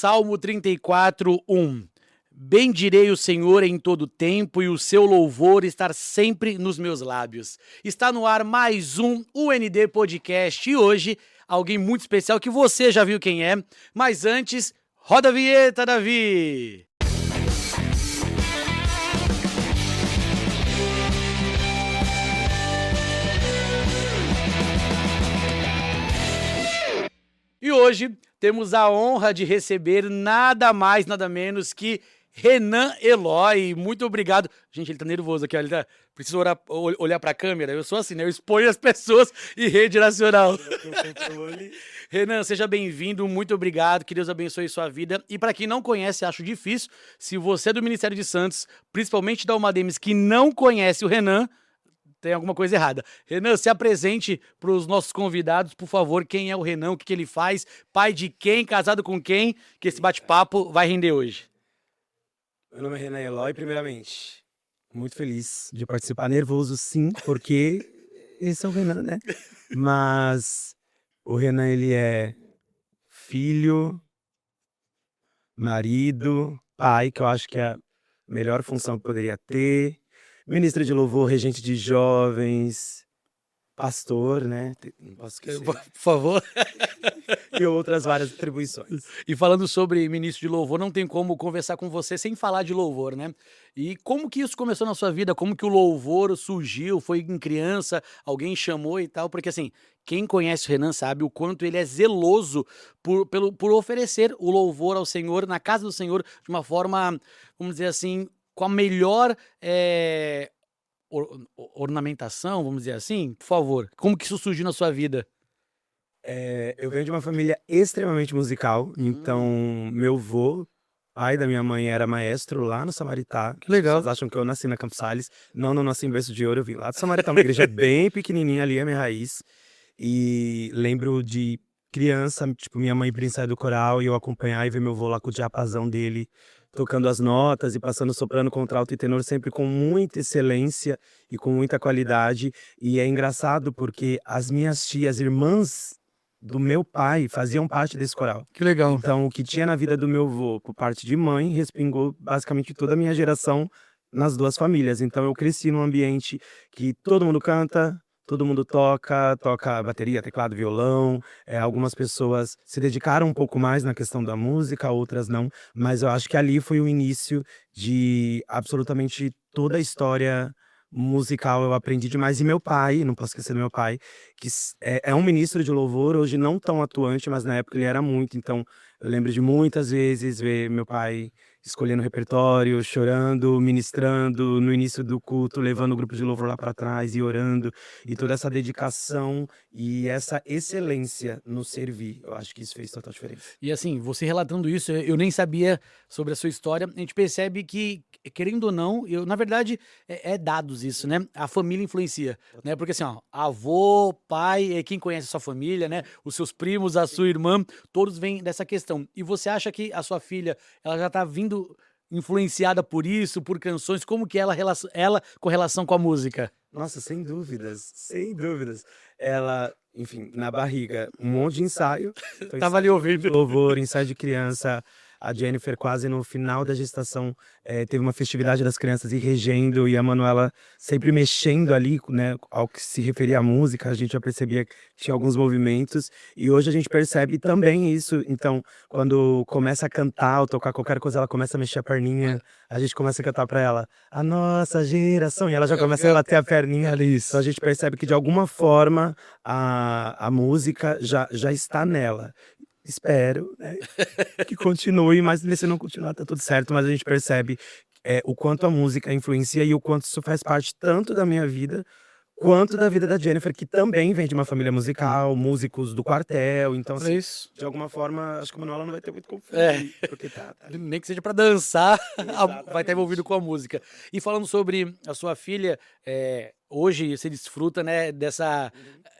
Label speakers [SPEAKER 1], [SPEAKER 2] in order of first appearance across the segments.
[SPEAKER 1] Salmo 34:1. Bendirei o Senhor em todo tempo e o seu louvor estar sempre nos meus lábios. Está no ar mais um UND Podcast e hoje alguém muito especial que você já viu quem é, mas antes, roda a vinheta, Davi! E hoje temos a honra de receber nada mais, nada menos que Renan Eloy. Muito obrigado. Gente, ele tá nervoso aqui, ó. Ele tá... Precisa olhar pra câmera. Eu sou assim, né? Eu exponho as pessoas em rede nacional. Renan, seja bem-vindo. Muito obrigado. Que Deus abençoe sua vida. E para quem não conhece, acho difícil, se você é do Ministério de Santos, principalmente da Almademes, que não conhece o Renan, tem alguma coisa errada. Renan, se apresente para os nossos convidados, por favor. Quem é o Renan, o que ele faz, pai de quem, casado com quem, que esse bate-papo vai render hoje.
[SPEAKER 2] Meu nome é Renan Eloy, primeiramente. Muito feliz de participar. Nervoso, sim, porque esse é o Renan, né? Mas o Renan, ele é filho, marido, pai, que eu acho que é a melhor função que poderia ter. Ministro de louvor, regente de jovens, pastor, né? Não posso esquecer.
[SPEAKER 1] Por favor.
[SPEAKER 2] E outras várias atribuições.
[SPEAKER 1] E falando sobre ministro de louvor, não tem como conversar com você sem falar de louvor, né? E como que isso começou na sua vida? Como que o louvor surgiu? Foi em criança? Alguém chamou e tal? Porque assim, quem conhece o Renan sabe o quanto ele é zeloso por oferecer o louvor ao Senhor, na casa do Senhor, de uma forma, vamos dizer assim, com a melhor ornamentação, vamos dizer assim. Por favor, como que isso surgiu na sua vida?
[SPEAKER 2] Eu venho de uma família extremamente musical, então meu avô, pai da minha mãe, era maestro lá no Samaritá.
[SPEAKER 1] Que legal.
[SPEAKER 2] Vocês acham que eu nasci na Campos Sales? Não nasci em berço de ouro, eu vim lá do Samaritá, uma igreja bem pequenininha, ali é a minha raiz. E lembro de criança, tipo, minha mãe ir ensaiar do coral e eu acompanhar e ver meu avô lá com o diapasão dele, tocando as notas e passando soprano, contralto e tenor, sempre com muita excelência e com muita qualidade. E é engraçado porque as minhas tias, irmãs do meu pai, faziam parte desse coral.
[SPEAKER 1] Que legal.
[SPEAKER 2] Então, o que tinha na vida do meu avô, por parte de mãe, respingou basicamente toda a minha geração nas duas famílias. Então, eu cresci num ambiente que todo mundo canta, todo mundo toca bateria, teclado, violão. Algumas pessoas se dedicaram um pouco mais na questão da música, outras não. Mas eu acho que ali foi o início de absolutamente toda a história musical. Eu aprendi demais. E meu pai, não posso esquecer do meu pai, que é um ministro de louvor, hoje não tão atuante, mas na época ele era muito. Então, eu lembro de muitas vezes ver meu pai escolhendo o repertório, chorando, ministrando no início do culto, levando o grupo de louvor lá para trás e orando, e toda essa dedicação e essa excelência no servir. Eu acho que isso fez total diferença.
[SPEAKER 1] E assim, você relatando isso, eu nem sabia sobre a sua história. A gente percebe que, querendo ou não, na verdade, é dados isso, né? A família influencia, né? Porque assim, ó, avô, pai, quem conhece a sua família, né? Os seus primos, a sua irmã, todos vêm dessa questão. E você acha que a sua filha, ela já tá vindo influenciada por isso, por canções? Como que ela com relação com a música?
[SPEAKER 2] Nossa, sem dúvidas, sem dúvidas. Ela, enfim, na barriga, um monte de ensaio. Então,
[SPEAKER 1] Tava ali ouvindo.
[SPEAKER 2] louvor, ensaio de criança. A Jennifer, quase no final da gestação, teve uma festividade das crianças e regendo, e a Manuela sempre mexendo ali, né, ao que se referia à música. A gente já percebia que tinha alguns movimentos, e hoje a gente percebe também isso. Então, quando começa a cantar ou tocar qualquer coisa, ela começa a mexer a perninha, a gente começa a cantar pra ela, a nossa geração, e ela já começa a bater a perninha ali. Então a gente percebe que de alguma forma a música já está nela. Espero, né, que continue, mas se não continuar tá tudo certo. Mas a gente percebe o quanto a música influencia e o quanto isso faz parte tanto da minha vida, quanto da vida da Jennifer, que também vem de uma família musical, músicos do quartel. Então, assim,
[SPEAKER 1] Isso.
[SPEAKER 2] de alguma forma, acho que a Manuela não vai ter muito conflito. Porque tá ali.
[SPEAKER 1] Nem que seja pra dançar,
[SPEAKER 2] Exatamente.
[SPEAKER 1] vai estar envolvido com a música. E falando sobre a sua filha, hoje você desfruta, né, dessa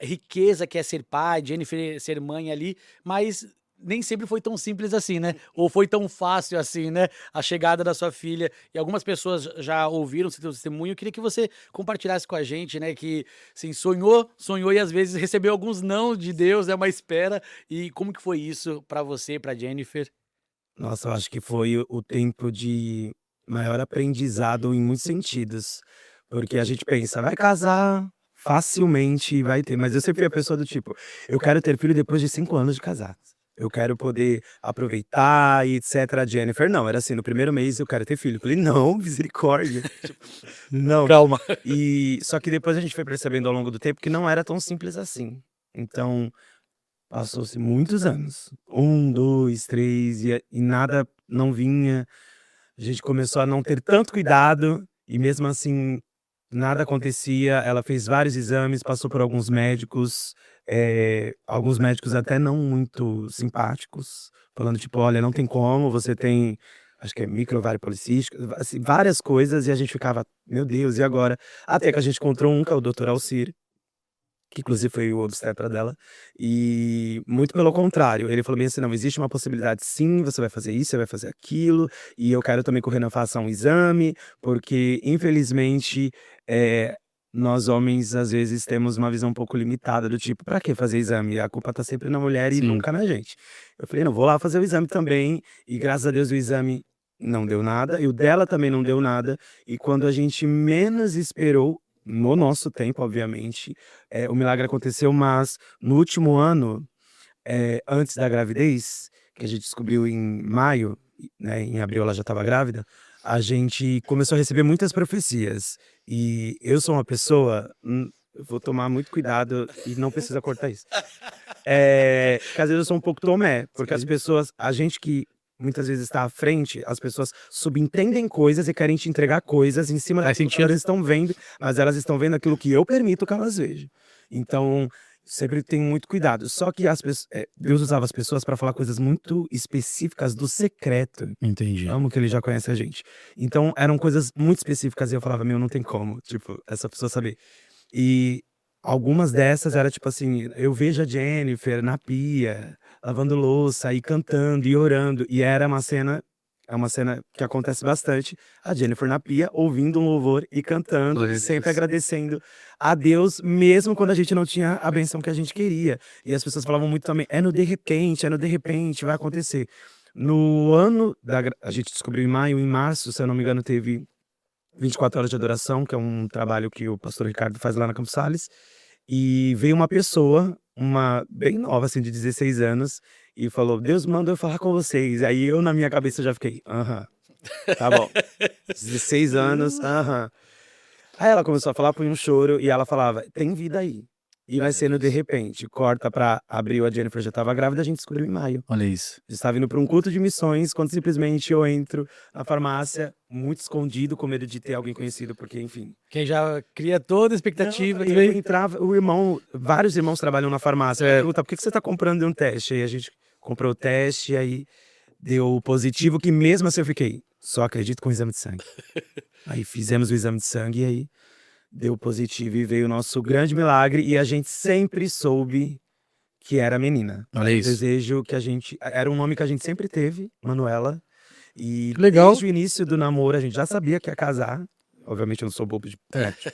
[SPEAKER 1] riqueza que é ser pai, Jennifer ser mãe ali, mas nem sempre foi tão simples assim, né? Ou foi tão fácil assim, né? A chegada da sua filha. E algumas pessoas já ouviram seu testemunho. Eu queria que você compartilhasse com a gente, né? Que, assim, sonhou e às vezes recebeu alguns não de Deus, né? Uma espera. E como que foi isso pra você, pra Jennifer?
[SPEAKER 2] Nossa, eu acho que foi o tempo de maior aprendizado em muitos sentidos. Porque a gente pensa, vai casar facilmente, vai ter. Mas eu sempre fui a pessoa do tipo, eu quero ter filho depois de 5 anos de casado. Eu quero poder aproveitar e etc. A Jennifer, não, era assim, no primeiro mês eu quero ter filho. Eu falei, não, misericórdia. Tipo, não.
[SPEAKER 1] Calma.
[SPEAKER 2] E só que depois a gente foi percebendo ao longo do tempo que não era tão simples assim. Então, passou-se muitos anos. 1, 2, 3, e nada não vinha. A gente começou a não ter tanto cuidado, e mesmo assim, nada acontecia. Ela fez vários exames, passou por alguns médicos até não muito simpáticos, falando tipo: "Olha, não tem como, você tem, acho que é microvário policístico", assim, várias coisas, e a gente ficava: "Meu Deus, e agora?". Até que a gente encontrou um, que é o doutor Alcir, que inclusive foi o obstetra dela, e muito pelo contrário, ele falou bem assim: "Não, existe uma possibilidade sim, você vai fazer isso, você vai fazer aquilo, e eu quero também que o Renan faça um exame, porque infelizmente, eh, nós homens às vezes temos uma visão um pouco limitada do tipo, pra que fazer exame? A culpa tá sempre na mulher e
[SPEAKER 1] Sim.
[SPEAKER 2] nunca na gente". Eu falei: "Não, vou lá fazer o exame também", e graças a Deus o exame não deu nada, e o dela também não deu nada, e quando a gente menos esperou, no nosso tempo obviamente, o milagre aconteceu, mas no último ano, antes da gravidez, que a gente descobriu em maio, né, em abril ela já estava grávida, a gente começou a receber muitas profecias. E eu sou uma pessoa, eu vou tomar muito cuidado e não precisa cortar isso. Que às vezes eu sou um pouco Tomé, porque as
[SPEAKER 1] Sim.
[SPEAKER 2] pessoas, a gente que muitas vezes está à frente, as pessoas subentendem coisas e querem te entregar coisas em cima
[SPEAKER 1] Faz
[SPEAKER 2] daquilo que
[SPEAKER 1] sentido.
[SPEAKER 2] elas estão vendo, mas elas estão vendo aquilo que eu permito que elas vejam. Então, sempre tenho muito cuidado. Só que Deus usava as pessoas para falar coisas muito específicas do secreto.
[SPEAKER 1] Entendi.
[SPEAKER 2] Amo que ele já conhece a gente. Então, eram coisas muito específicas e eu falava: "Meu, não tem como, tipo, essa pessoa saber". E algumas dessas era tipo assim, eu vejo a Jennifer na pia, lavando louça e cantando e orando, e era uma cena, é uma cena que acontece bastante, a Jennifer na pia, ouvindo um louvor e cantando,
[SPEAKER 1] Glória
[SPEAKER 2] e
[SPEAKER 1] a
[SPEAKER 2] sempre
[SPEAKER 1] Deus.
[SPEAKER 2] agradecendo a Deus, mesmo quando a gente não tinha a benção que a gente queria. E as pessoas falavam muito também: "É no de repente, vai acontecer". No ano a gente descobriu em maio, em março, se eu não me engano, teve 24 horas de adoração, que é um trabalho que o pastor Ricardo faz lá na Campos Sales, e veio uma pessoa, uma bem nova, assim, de 16 anos, e falou: "Deus mandou eu falar com vocês". Aí eu, na minha cabeça, já fiquei: "Aham, tá bom". 16 anos, aham. Aí ela começou a falar, põe um choro, e ela falava: "Tem vida aí". E vai
[SPEAKER 1] Glória a
[SPEAKER 2] sendo de
[SPEAKER 1] Deus.
[SPEAKER 2] repente, corta pra abril, a Jennifer já estava grávida, a gente descobriu em maio.
[SPEAKER 1] Olha isso.
[SPEAKER 2] Eu estava indo para um culto de missões, quando simplesmente eu entro na farmácia, muito escondido, com medo de ter alguém conhecido, porque enfim.
[SPEAKER 1] Quem já cria toda a
[SPEAKER 2] Não,
[SPEAKER 1] expectativa
[SPEAKER 2] aí eu
[SPEAKER 1] também.
[SPEAKER 2] entrava, vários irmãos trabalham na farmácia,
[SPEAKER 1] É.
[SPEAKER 2] pergunta: "Por que que você tá comprando um teste?". Aí a gente comprou o teste, aí deu positivo, que mesmo assim eu fiquei: "Só acredito com o exame de sangue". Aí fizemos o exame de sangue e aí deu positivo e veio o nosso grande milagre, e a gente sempre soube que era menina.
[SPEAKER 1] Olha
[SPEAKER 2] Era um
[SPEAKER 1] isso.
[SPEAKER 2] desejo que a gente, era um nome que a gente sempre teve, Manuela, e
[SPEAKER 1] Que legal.
[SPEAKER 2] desde o início do namoro a gente já sabia que ia casar. Obviamente eu não sou bobo de,
[SPEAKER 1] É.
[SPEAKER 2] né, tipo,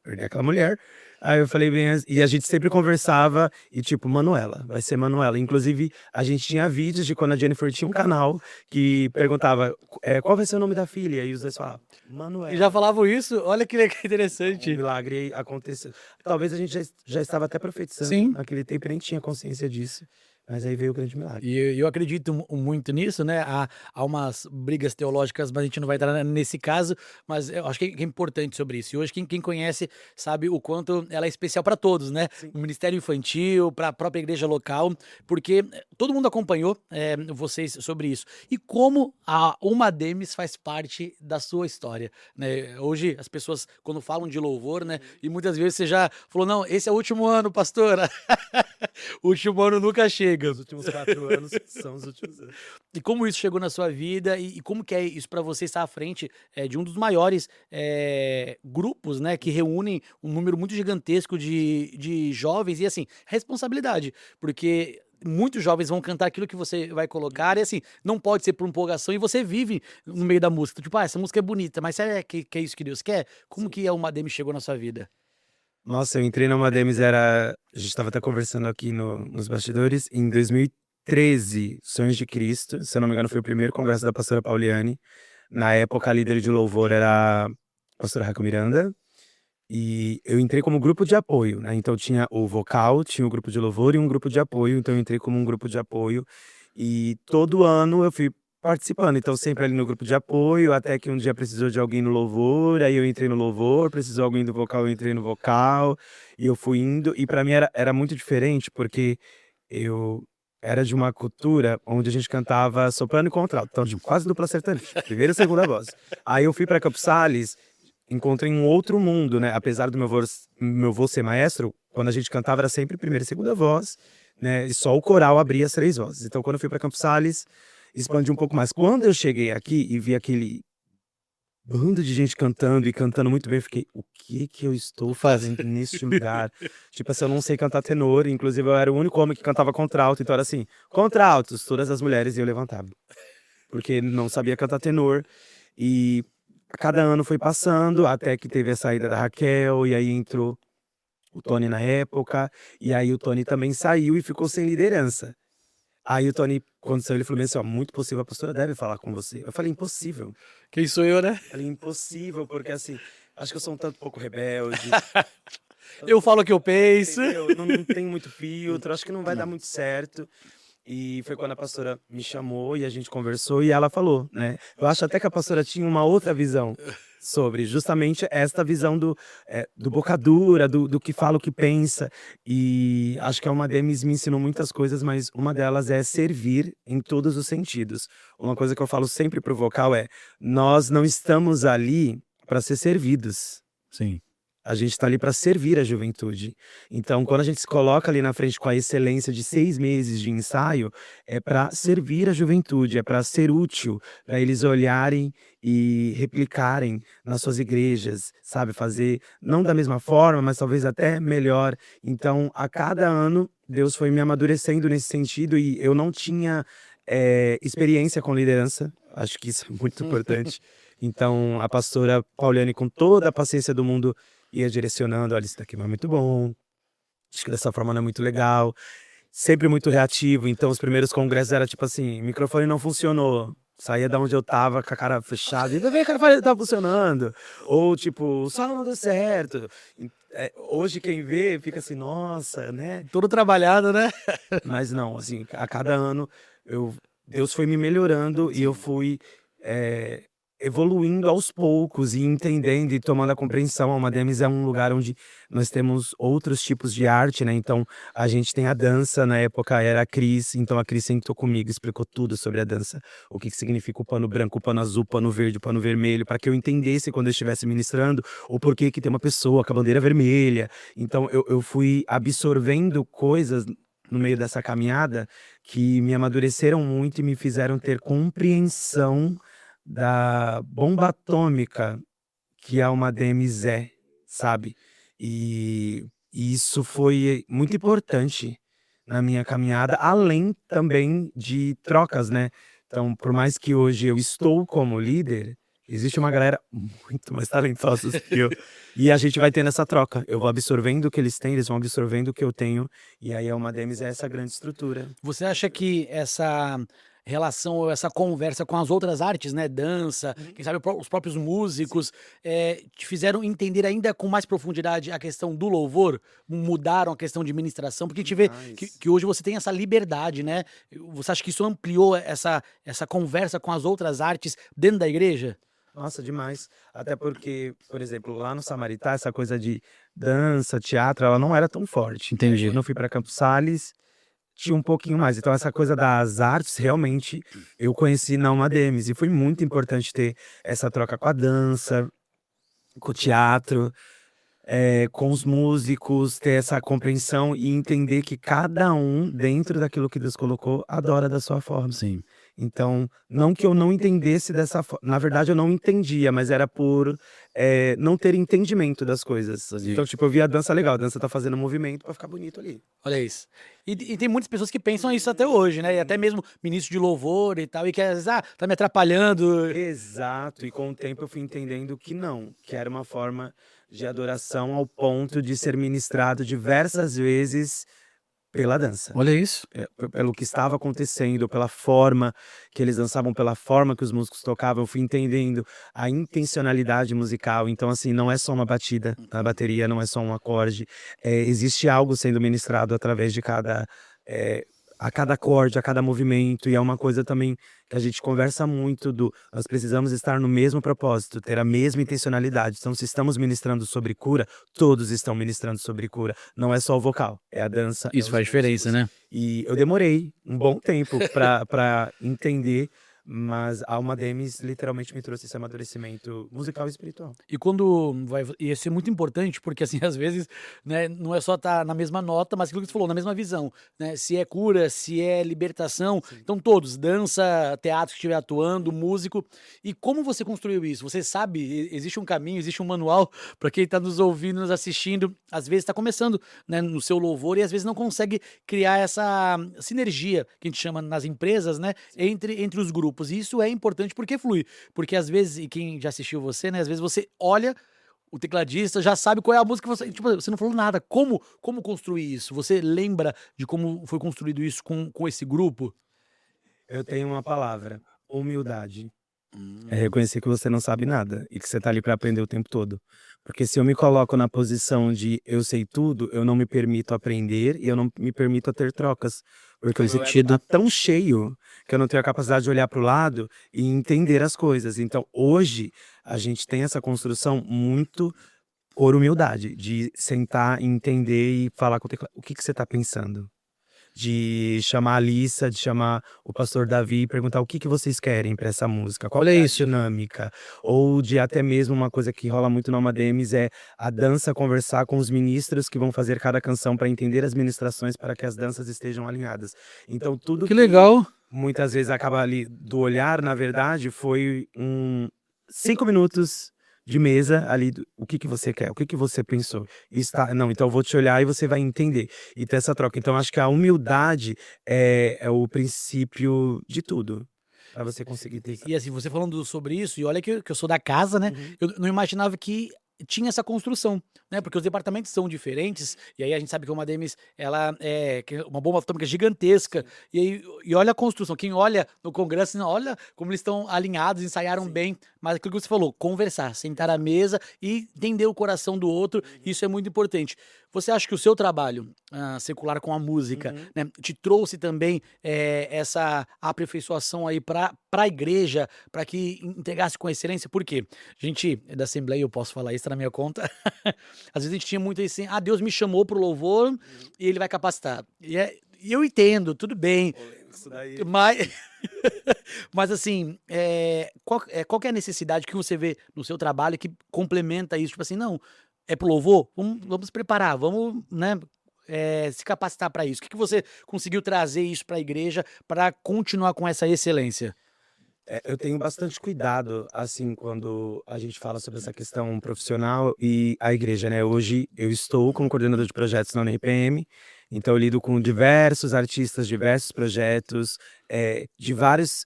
[SPEAKER 2] perder aquela mulher. Aí eu falei bem e a gente sempre conversava e tipo: "Manuela, vai ser Manuela". Inclusive, a gente tinha vídeos de quando a Jennifer tinha um canal que perguntava, "Qual vai ser o nome da filha?". E os 2 falavam:
[SPEAKER 1] E já
[SPEAKER 2] "Manuela".
[SPEAKER 1] falavam isso? Olha que
[SPEAKER 2] O
[SPEAKER 1] interessante.
[SPEAKER 2] milagre aconteceu. Talvez a gente já estava até profetizando
[SPEAKER 1] Sim.
[SPEAKER 2] naquele tempo e nem tinha consciência disso, mas aí veio o grande milagre.
[SPEAKER 1] E eu acredito muito nisso, né, há umas brigas teológicas, mas a gente não vai entrar nesse caso, mas eu acho que é importante sobre isso. E hoje quem conhece sabe o quanto ela é especial para todos, né,
[SPEAKER 2] Sim.
[SPEAKER 1] o ministério infantil, para a própria igreja local, porque todo mundo acompanhou, vocês sobre isso. E como a Uma Demis faz parte da sua história, né. Hoje as pessoas quando falam de louvor, né, e muitas vezes você já falou: "Não, esse é o último ano pastora". O último ano nunca chega.
[SPEAKER 2] Os últimos 4 anos são os últimos anos.
[SPEAKER 1] E como isso chegou na sua vida e como que é isso para você estar à frente, de um dos maiores, grupos, né, que reúnem um número muito gigantesco de jovens e, assim, responsabilidade, porque muitos jovens vão cantar aquilo que você vai colocar e, assim, não pode ser por empolgação e você vive no meio da música, tipo: "Ah, essa música é bonita, mas será que é isso que Deus quer?". Como
[SPEAKER 2] Sim.
[SPEAKER 1] que a Uma Demi chegou na sua vida?
[SPEAKER 2] Nossa, eu entrei numa Demis, a gente estava até conversando aqui nos bastidores, em 2013. 2013, Sonhos de Cristo, se eu não me engano foi o primeiro congresso da pastora Pauliane. Na época a líder de louvor era a pastora Raquel Miranda, e eu entrei como grupo de apoio, né, então tinha o vocal, tinha o grupo de louvor e um grupo de apoio, então eu entrei como um grupo de apoio, e todo ano eu fui participando, então sempre ali no grupo de apoio, até que um dia precisou de alguém no louvor, aí eu entrei no louvor, precisou alguém do vocal, eu entrei no vocal, e eu fui indo, e pra mim era muito diferente, porque eu era de uma cultura onde a gente cantava soprano e contralto, então tipo, quase dupla sertaneja, primeira e segunda voz. Aí eu fui pra Campos Sales, encontrei um outro mundo, né, apesar do meu vô ser maestro, quando a gente cantava era sempre primeira e segunda voz, né, e só o coral abria as 3 vozes. Então quando eu fui pra Campos Sales, expandi um pouco mais. Quando eu cheguei aqui e vi aquele bando de gente cantando e cantando muito bem, eu fiquei: "O que que eu estou fazendo neste lugar?". Tipo assim, eu não sei cantar tenor, inclusive eu era o único homem que cantava contralto, então era assim: "Contraltos", todas as mulheres iam levantar, porque não sabia cantar tenor. E cada ano foi passando, até que teve a saída da Raquel, e aí entrou o Tony na época, e aí o Tony também saiu e ficou sem liderança. Aí o Tony, quando saiu, ele falou bem assim: "Ó, muito possível, a pastora deve falar com você". Eu falei: "Impossível".
[SPEAKER 1] Quem sou eu, né?
[SPEAKER 2] Falei: "Impossível", porque assim, acho que eu sou um tanto pouco rebelde,
[SPEAKER 1] Eu falo o que eu penso.
[SPEAKER 2] entendeu? Não tenho muito filtro, acho que não vai dar muito certo. E foi quando a pastora me chamou e a gente conversou e ela falou, né. Eu acho até que a pastora tinha uma outra visão sobre justamente esta visão do boca dura, do que fala, o que pensa. E acho que a Alma Demis me ensinou muitas coisas, mas uma delas é servir em todos os sentidos. Uma coisa que eu falo sempre pro vocal é: "Nós não estamos ali para ser servidos".
[SPEAKER 1] Sim.
[SPEAKER 2] A gente está ali para servir a juventude. Então, quando a gente se coloca ali na frente com a excelência de 6 meses de ensaio, é para servir a juventude, é para ser útil, para eles olharem e replicarem nas suas igrejas, sabe, fazer não da mesma forma, mas talvez até melhor. Então, a cada ano, Deus foi me amadurecendo nesse sentido e eu não tinha, experiência com liderança, acho que isso é muito importante. Então, a pastora Pauliane, com toda a paciência do mundo, ia direcionando: "Olha, isso daqui não é muito bom, acho que dessa forma não é muito legal", sempre muito reativo, então os primeiros congressos era tipo assim: "Microfone não funcionou", saía da onde eu estava com a cara fechada e: "Vem cá, tá funcionando", ou tipo: "O som não deu certo". Hoje quem vê fica assim: "Nossa", né,
[SPEAKER 1] Todo trabalhado, né?
[SPEAKER 2] mas não, assim, a cada ano eu Deus foi me melhorando e eu fui, eh, evoluindo aos poucos e entendendo e tomando a compreensão. A Almadems é um lugar onde nós temos outros tipos de arte, né, então a gente tem a dança, na época era a Cris, então a Cris sentou comigo, explicou tudo sobre a dança, o que que significa o pano branco, o pano azul, o pano verde, o pano vermelho, para que eu entendesse quando eu estivesse ministrando, o porquê que tem uma pessoa com a bandeira vermelha. Então eu fui absorvendo coisas no meio dessa caminhada, que me amadureceram muito e me fizeram ter compreensão da bomba atômica que a Alma Demis é, sabe. E isso foi muito importante na minha caminhada, além também de trocas, né. Então, por mais que hoje eu estou como líder, existe uma galera muito mais talentosa que eu, e a gente vai tendo essa troca. Eu vou absorvendo o que eles têm, eles vão absorvendo o que eu tenho, e aí a Alma Demis é essa grande estrutura.
[SPEAKER 1] Você acha que essa relação ou essa conversa com as outras artes, né, dança, quem sabe os próprios músicos, te fizeram entender ainda com mais profundidade a questão do louvor? Mudaram a questão de ministração? Porque a gente vê que
[SPEAKER 2] Demais.
[SPEAKER 1] que hoje você tem essa liberdade, né. Você acha que isso ampliou essa conversa com as outras artes dentro da igreja?
[SPEAKER 2] Nossa, demais. Até porque, por exemplo, lá no Samaritá, essa coisa de dança, teatro, ela não era tão forte, né.
[SPEAKER 1] Entendi.
[SPEAKER 2] Quando eu fui para Campos Sales, tinha um pouquinho mais. Então essa coisa das artes, realmente, eu conheci na Alma Demis e foi muito importante ter essa troca com a dança, com o teatro, com os músicos, ter essa compreensão e entender que cada um, dentro daquilo que Deus colocou, adora da sua forma.
[SPEAKER 1] Sim.
[SPEAKER 2] Então, não que eu não entendesse dessa forma, na verdade eu não entendia, mas era por, não ter entendimento das coisas.
[SPEAKER 1] Entendi.
[SPEAKER 2] Então, tipo, eu via a dança legal, a dança tá fazendo movimento pra ficar bonito ali.
[SPEAKER 1] Olha isso. E tem muitas pessoas que pensam isso até hoje, né, e até mesmo ministro de louvor e tal, e que às vezes: "Ah, tá me atrapalhando".
[SPEAKER 2] Exato, e com o tempo eu fui entendendo que não, que era uma forma de adoração ao ponto de ser ministrado diversas vezes pela dança.
[SPEAKER 1] Olha isso.
[SPEAKER 2] Pelo que estava acontecendo, pela forma que eles dançavam, pela forma que os músicos tocavam, eu fui entendendo a intencionalidade musical. Então, assim, não é só uma batida na bateria, não é só um acorde. Existe algo sendo ministrado através de a cada acorde, a cada movimento, e é uma coisa também que a gente conversa muito nós precisamos estar no mesmo propósito, ter a mesma intencionalidade. Então, se estamos ministrando sobre cura, todos estão ministrando sobre cura. Não é só o vocal, é a dança,
[SPEAKER 1] Isso
[SPEAKER 2] os
[SPEAKER 1] faz diferença,
[SPEAKER 2] músicos.
[SPEAKER 1] né?
[SPEAKER 2] E eu demorei um bom tempo para entender, mas a Alma Demis literalmente me trouxe esse amadurecimento musical e espiritual.
[SPEAKER 1] E quando vai ia ser muito importante, porque, assim, às vezes, né, não é só estar na mesma nota, mas aquilo que você falou, na mesma visão, né? Se é cura, se é libertação, então todos, dança, teatro que estiver atuando, músico. E como você construiu isso? Você sabe, existe um caminho, existe um manual para quem está nos ouvindo, nos assistindo, às vezes está começando, né, no seu louvor e às vezes não consegue criar essa sinergia que a gente chama nas empresas, né, entre os grupos. E isso é importante porque flui. Porque às vezes, e quem já assistiu você, né, às vezes você olha o tecladista, já sabe qual é a música que você. Tipo, você não falou nada. Como construir isso? Você lembra de como foi construído isso com esse grupo?
[SPEAKER 2] Eu tenho uma palavra: humildade. É
[SPEAKER 1] Hum.
[SPEAKER 2] reconhecer que você não sabe nada e que você tá ali para aprender o tempo todo. Porque se eu me coloco na posição de eu sei tudo, eu não me permito aprender e eu não me permito a ter trocas. Porque o
[SPEAKER 1] Faz
[SPEAKER 2] meu ego
[SPEAKER 1] sentido.
[SPEAKER 2] tá tão cheio que eu não tenho a capacidade de olhar para o lado e entender as coisas. Então, hoje, a gente tem essa construção muito por humildade, de sentar, entender e falar com o teclado. O que que você tá pensando? De chamar a Alissa, de chamar o pastor Davi e perguntar o que que vocês querem para essa música, qual
[SPEAKER 1] Olha
[SPEAKER 2] é a
[SPEAKER 1] isso.
[SPEAKER 2] dinâmica, ou de até mesmo uma coisa que rola muito no Alma Demis é a dança conversar com os ministros que vão fazer cada canção para entender as ministrações para que as danças estejam alinhadas. Então tudo
[SPEAKER 1] Que
[SPEAKER 2] que
[SPEAKER 1] legal.
[SPEAKER 2] muitas vezes acaba ali do olhar, na verdade, foi 5 minutos de mesa ali, o que que você quer, o que que você pensou. Não, então eu vou te olhar e você vai entender. E ter essa troca. Então acho que a humildade é o princípio de tudo, para você conseguir ter essa.
[SPEAKER 1] E assim, você falando sobre isso, e olha que eu sou da casa, né?
[SPEAKER 2] Uhum.
[SPEAKER 1] Eu não imaginava que tinha essa construção, né? Porque os departamentos são diferentes, e aí a gente sabe que uma Demis, ela é uma bomba atômica gigantesca, e olha a construção. Quem olha no congresso, não, olha como eles estão alinhados, ensaiaram
[SPEAKER 2] Sim.
[SPEAKER 1] bem, mas aquilo que você falou, conversar, sentar à mesa e entender o coração do outro, isso é muito importante. Você acha que o seu trabalho secular com a música,
[SPEAKER 2] Uhum.
[SPEAKER 1] né, te trouxe também essa aperfeiçoação aí para a igreja, para que entregasse com excelência? Por quê? A gente é da Assembleia, eu posso falar isso, tá na minha conta. Às vezes a gente tinha muito assim, Deus me chamou pro louvor e ele vai capacitar. E eu entendo, tudo bem,
[SPEAKER 2] Polêmico isso daí.
[SPEAKER 1] mas, mas assim, qual que é a necessidade que você vê no seu trabalho que complementa isso? Tipo assim, não, é pro louvor? Vamos se preparar, vamos, né, se capacitar para isso. O que que você conseguiu trazer isso para a igreja para continuar com essa excelência?
[SPEAKER 2] Eu tenho bastante cuidado, assim, quando a gente fala sobre essa questão profissional e a igreja, né? Hoje eu estou como coordenador de projetos na UNRPM, então eu lido com diversos artistas, diversos projetos, de vários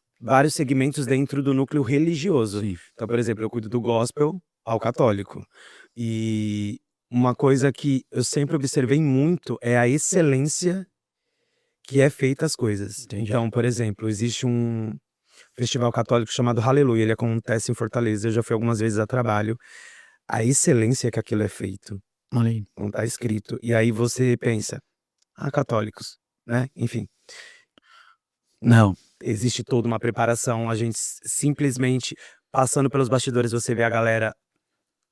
[SPEAKER 2] segmentos dentro do núcleo religioso.
[SPEAKER 1] Sim.
[SPEAKER 2] Então, por exemplo, eu cuido do gospel ao católico. E uma coisa que eu sempre observei muito é a excelência que é feita as coisas.
[SPEAKER 1] Entendi.
[SPEAKER 2] Então, por exemplo, existe um festival católico chamado Hallelujah, ele acontece em Fortaleza, eu já fui algumas vezes a trabalho. A excelência que aquilo é feito,
[SPEAKER 1] Olha aí.
[SPEAKER 2] não tá escrito. E aí você pensa, católicos, né? Enfim,
[SPEAKER 1] Não.
[SPEAKER 2] existe toda uma preparação, a gente simplesmente passando pelos bastidores, você vê a galera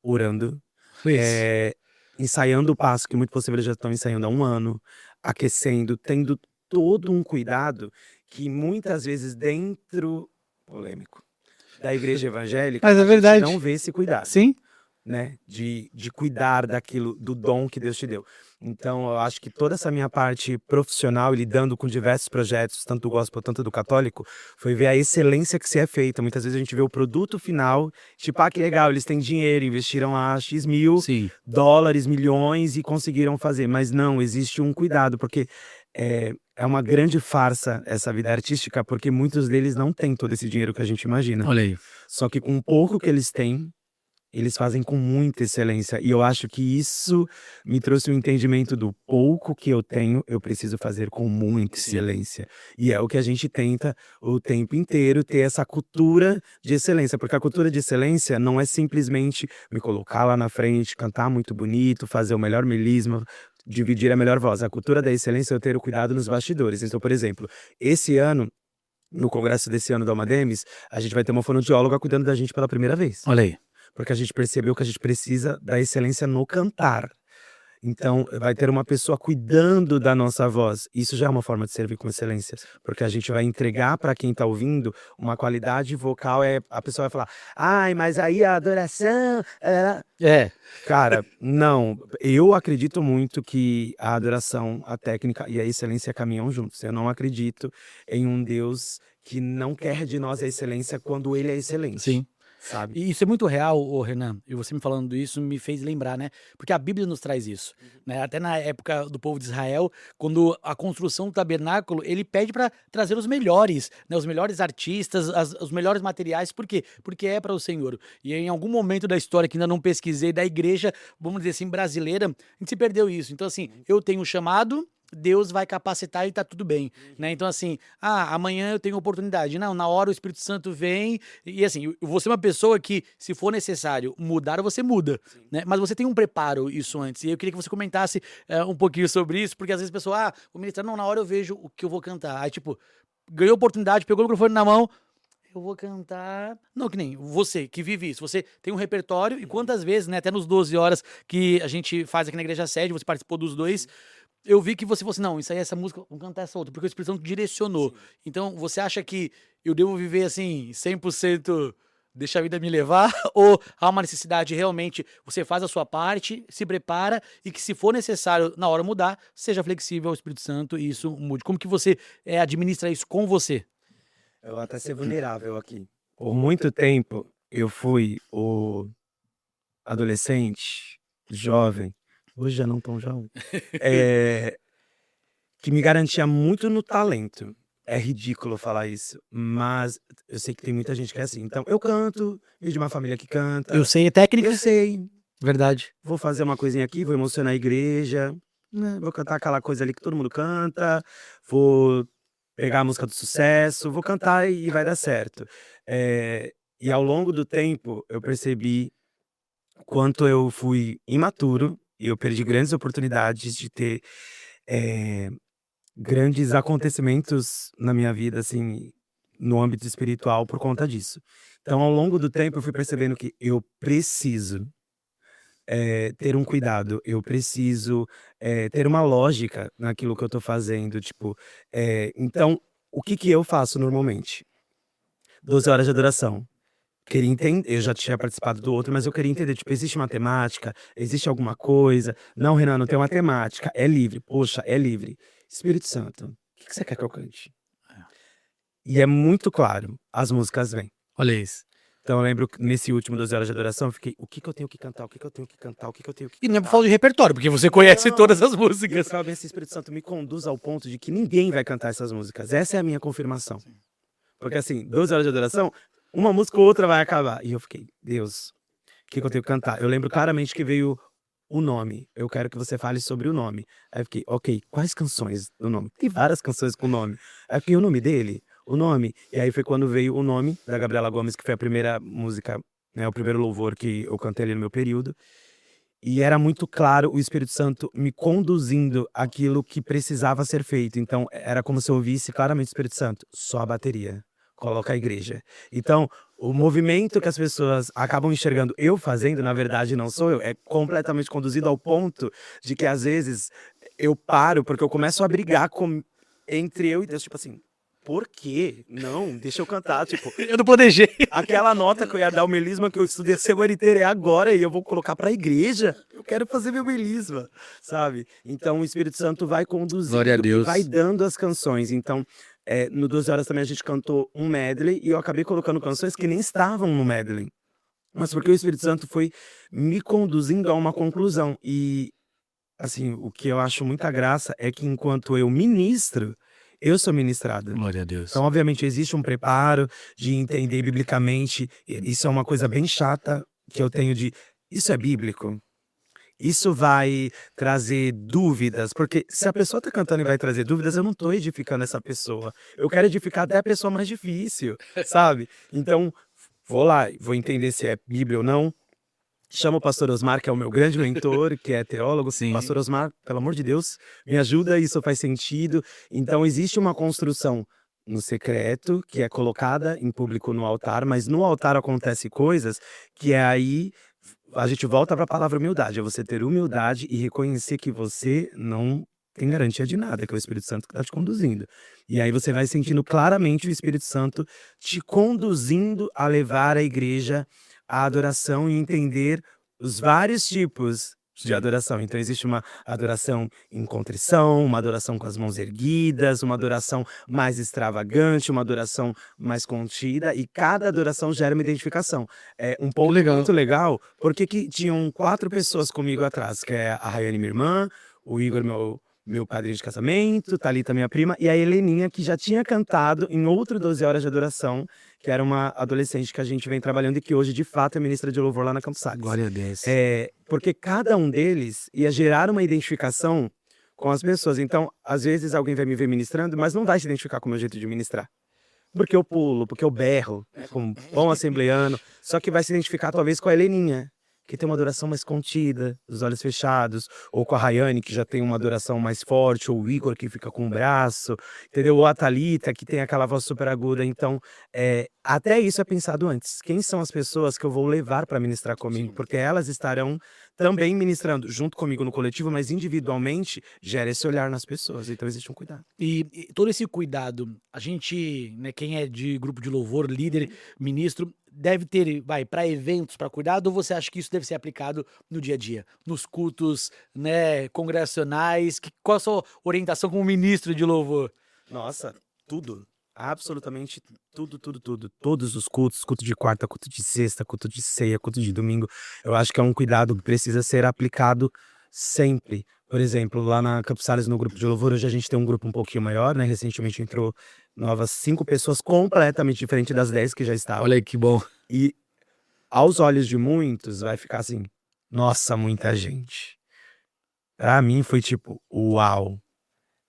[SPEAKER 2] orando,
[SPEAKER 1] Isso.
[SPEAKER 2] ensaiando o passo, que muito possivelmente eles já estão ensaiando há 1 ano, aquecendo, tendo todo um cuidado que muitas vezes dentro, polêmico, da igreja evangélica,
[SPEAKER 1] Mas é
[SPEAKER 2] a gente
[SPEAKER 1] verdade.
[SPEAKER 2] não vê esse cuidado,
[SPEAKER 1] Sim.
[SPEAKER 2] né, de cuidar daquilo, do dom que Deus te deu. Então eu acho que toda essa minha parte profissional, lidando com diversos projetos, tanto do gospel, tanto do católico, foi ver a excelência que se é feita. Muitas vezes a gente vê o produto final, tipo, que legal, eles têm dinheiro, investiram lá X mil
[SPEAKER 1] Sim.
[SPEAKER 2] dólares, milhões e conseguiram fazer. Mas não, existe um cuidado, porque é uma grande farsa essa vida artística, porque muitos deles não têm todo esse dinheiro que a gente imagina.
[SPEAKER 1] Olha aí.
[SPEAKER 2] Só que com o pouco que eles têm, eles fazem com muita excelência. E eu acho que isso me trouxe um entendimento do pouco que eu tenho, eu preciso fazer com muita
[SPEAKER 1] Sim.
[SPEAKER 2] excelência. E é o que a gente tenta o tempo inteiro, ter essa cultura de excelência. Porque a cultura de excelência não é simplesmente me colocar lá na frente, cantar muito bonito, fazer o melhor melisma, dividir a melhor voz. A cultura da excelência é eu ter o cuidado nos bastidores. Então, por exemplo, esse ano, no congresso desse ano da Almademes, a gente vai ter uma fonoaudióloga cuidando da gente pela primeira vez.
[SPEAKER 1] Olha aí.
[SPEAKER 2] Porque a gente percebeu que a gente precisa da excelência no cantar. Então, vai ter uma pessoa cuidando da nossa voz. Isso já é uma forma de servir com excelência. Porque a gente vai entregar para quem está ouvindo uma qualidade vocal. A pessoa vai falar, ai, mas aí a adoração...
[SPEAKER 1] É.
[SPEAKER 2] Cara, não. Eu acredito muito que a adoração, a técnica e a excelência caminham juntos. Eu não acredito em um Deus que não quer de nós a excelência quando ele é excelente.
[SPEAKER 1] Sim.
[SPEAKER 2] Sabe?
[SPEAKER 1] E isso é muito real, ô Renan, e você me falando isso me fez lembrar, né? Porque a Bíblia nos traz isso, né? Até na época do povo de Israel, quando a construção do tabernáculo, ele pede para trazer os melhores, né? Os melhores artistas, os melhores materiais, por quê? Porque é para o Senhor. E em algum momento da história que ainda não pesquisei, da igreja, vamos dizer assim, brasileira, a gente se perdeu isso. Então assim, eu tenho um chamado, Deus vai capacitar e tá tudo bem, né? Então assim, amanhã eu tenho oportunidade. Não, na hora o Espírito Santo vem e assim, eu vou ser uma pessoa que, se for necessário mudar, você muda, né? Mas você tem um preparo isso antes. E eu queria que você comentasse um pouquinho sobre isso, porque às vezes a pessoa, o ministro, não, na hora eu vejo o que eu vou cantar. Aí tipo, ganhou oportunidade, pegou o microfone na mão, eu vou cantar. Não, que nem você que vive isso. Você tem um repertório e quantas vezes, né? Até nos 12 horas que a gente faz aqui na Igreja Sede, você participou dos dois. Eu vi que você falou assim, não, isso aí, essa música, vamos cantar essa outra, porque o Espírito Santo direcionou.
[SPEAKER 2] Sim.
[SPEAKER 1] Então, você acha que eu devo viver assim, 100% deixa a vida me levar? Ou há uma necessidade realmente, você faz a sua parte, se prepara e que se for necessário na hora mudar, seja flexível ao Espírito Santo e isso mude. Como que você administra isso com você?
[SPEAKER 2] Eu vou até ser vulnerável aqui. Por muito tempo, eu fui o adolescente, jovem, hoje já não tão jovem, que me garantia muito no talento. É ridículo falar isso, mas eu sei que tem muita gente que é assim. Então, eu canto, venho de uma família que canta.
[SPEAKER 1] Eu sei técnica?
[SPEAKER 2] Eu sei.
[SPEAKER 1] Verdade.
[SPEAKER 2] Vou fazer uma coisinha aqui, vou emocionar a igreja, né? Vou cantar aquela coisa ali que todo mundo canta, vou pegar a música do sucesso, vou cantar e vai dar certo. E ao longo do tempo, eu percebi quanto eu fui imaturo e eu perdi grandes oportunidades de ter grandes acontecimentos na minha vida, assim, no âmbito espiritual por conta disso. Então, ao longo do tempo, eu fui percebendo que eu preciso ter um cuidado, eu preciso ter uma lógica naquilo que eu tô fazendo, tipo, então, o que que eu faço normalmente? 12 horas de adoração. Queria entender, eu já tinha participado do outro, mas eu queria entender, tipo, existe matemática? Existe alguma coisa? Não, Renan, não tem matemática, é livre. Poxa, é livre. Espírito Santo, o que que você quer que eu cante? E é muito claro, as músicas vêm.
[SPEAKER 1] Olha isso.
[SPEAKER 2] Então eu lembro que nesse último 12 horas de adoração, eu fiquei, o que que eu tenho que cantar? O que que eu tenho que cantar? O que que eu tenho que
[SPEAKER 1] E não é por
[SPEAKER 2] cantar?
[SPEAKER 1] falta de repertório, porque você conhece
[SPEAKER 2] Não.
[SPEAKER 1] todas as
[SPEAKER 2] E eu
[SPEAKER 1] músicas.
[SPEAKER 2] ficava bem, esse Espírito Santo me conduz ao ponto de que ninguém vai cantar essas músicas. Essa é a minha confirmação. Porque assim, 12 horas de adoração, uma música ou outra vai acabar. E eu fiquei, Deus, o que que eu tenho que cantar? Eu lembro claramente que veio o nome. Eu quero que você fale sobre o nome. Aí eu fiquei, ok, quais canções do nome? Tem várias canções com nome. Aí eu fiquei, o nome dele? O nome? E aí foi quando veio o nome da Gabriela Gomes, que foi a primeira música, né, o primeiro louvor que eu cantei ali no meu período. E era muito claro o Espírito Santo me conduzindo aquilo que precisava ser feito. Então, era como se eu ouvisse claramente o Espírito Santo, só a bateria, coloca a igreja. Então, o movimento que as pessoas acabam enxergando eu fazendo, na verdade não sou eu, é completamente conduzido ao ponto de que às vezes eu paro, porque eu começo a brigar entre eu e Deus, tipo assim, por quê? Não, deixa eu cantar, tipo,
[SPEAKER 1] Eu não planejei.
[SPEAKER 2] aquela nota que eu ia dar o melisma que eu estudei a semana inteira é agora e eu vou colocar pra igreja. Eu quero fazer meu melisma, sabe? Então o Espírito Santo vai conduzindo,
[SPEAKER 1] Glória a Deus.
[SPEAKER 2] vai dando as canções. Então, no 12 horas também a gente cantou um medley e eu acabei colocando canções que nem estavam no medley. Mas porque o Espírito Santo foi me conduzindo a uma conclusão. E, assim, o que eu acho muita graça é que enquanto eu ministro, eu sou ministrado.
[SPEAKER 1] Glória a Deus.
[SPEAKER 2] Então, obviamente, existe um preparo de entender biblicamente. Isso é uma coisa bem chata, que eu tenho de isso é bíblico? Isso vai trazer dúvidas? Porque se a pessoa tá cantando e vai trazer dúvidas, eu não tô edificando essa pessoa. Eu quero edificar até a pessoa mais difícil, sabe? Então, vou lá, vou entender se é Bíblia ou não. Chamo o pastor Osmar, que é o meu grande mentor, que é teólogo.
[SPEAKER 1] Sim.
[SPEAKER 2] Pastor Osmar, pelo amor de Deus, me ajuda, isso faz sentido. Então, existe uma construção no secreto, que é colocada em público no altar, mas no altar acontece coisas que é aí a gente volta para a palavra humildade, é você ter humildade e reconhecer que você não tem garantia de nada, que é o Espírito Santo que está te conduzindo. E aí você vai sentindo claramente o Espírito Santo te conduzindo a levar a igreja à adoração e entender os vários tipos de adoração. Então existe uma adoração em contrição, uma adoração com as mãos erguidas, uma adoração mais extravagante, uma adoração mais contida, e cada adoração gera uma identificação. É um ponto
[SPEAKER 1] legal.
[SPEAKER 2] muito legal, porque que tinham 4 pessoas comigo atrás, que é a Rayane, minha irmã, o Igor, meu padrinho de casamento, Thalita, minha prima, e a Heleninha, que já tinha cantado em outro 12 Horas de Adoração, que era uma adolescente que a gente vem trabalhando e que hoje, de fato, é ministra de louvor lá na Campus Sales.
[SPEAKER 1] Glória a Deus.
[SPEAKER 2] Porque cada um deles ia gerar uma identificação com as pessoas. Então, às vezes, alguém vai me ver ministrando, mas não vai se identificar com o meu jeito de ministrar. Porque eu pulo, porque eu berro, como um bom assembleano, só que vai se identificar talvez com a Heleninha, que tem uma adoração mais contida, os olhos fechados, ou com a Rayane, que já tem uma adoração mais forte, ou o Igor, que fica com o braço, entendeu? Ou a Thalita, que tem aquela voz super aguda. Então, até isso é pensado antes. Quem são as pessoas que eu vou levar para ministrar comigo? Porque elas estarão também ministrando junto comigo no coletivo, mas individualmente gera esse olhar nas pessoas. Então, existe um cuidado.
[SPEAKER 1] E todo esse cuidado, a gente, né, quem é de grupo de louvor, líder, ministro, deve ter, para eventos, para cuidado, ou você acha que isso deve ser aplicado no dia a dia, nos cultos, né, congregacionais? Qual a sua orientação como ministro de louvor?
[SPEAKER 2] Nossa, tudo. Absolutamente tudo, tudo, tudo. Todos os cultos, culto de quarta, culto de sexta, culto de ceia, culto de domingo. Eu acho que é um cuidado que precisa ser aplicado sempre. Por exemplo, lá na Campus Sales, no grupo de louvor, hoje a gente tem um grupo um pouquinho maior, né? Recentemente entrou novas 5 pessoas completamente diferentes das 10 que já estavam.
[SPEAKER 1] Olha aí que bom.
[SPEAKER 2] E aos olhos de muitos vai ficar assim, nossa, muita gente. Pra mim foi tipo, uau,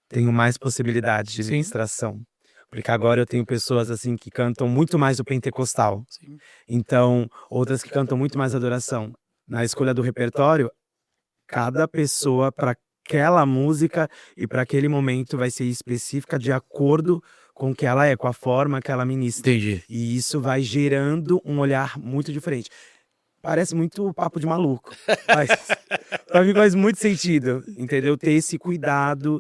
[SPEAKER 2] tenho mais possibilidades de
[SPEAKER 1] Sim.
[SPEAKER 2] ministração. Porque agora eu tenho pessoas assim que cantam muito mais o pentecostal.
[SPEAKER 1] Sim.
[SPEAKER 2] Então, outras que cantam muito mais adoração. Na escolha do repertório, cada pessoa para aquela música e para aquele momento vai ser específica de acordo com o que ela é, com a forma que ela ministra.
[SPEAKER 1] Entendi.
[SPEAKER 2] E isso vai gerando um olhar muito diferente. Parece muito papo de maluco, mas pra mim faz muito sentido, entendeu? Ter esse cuidado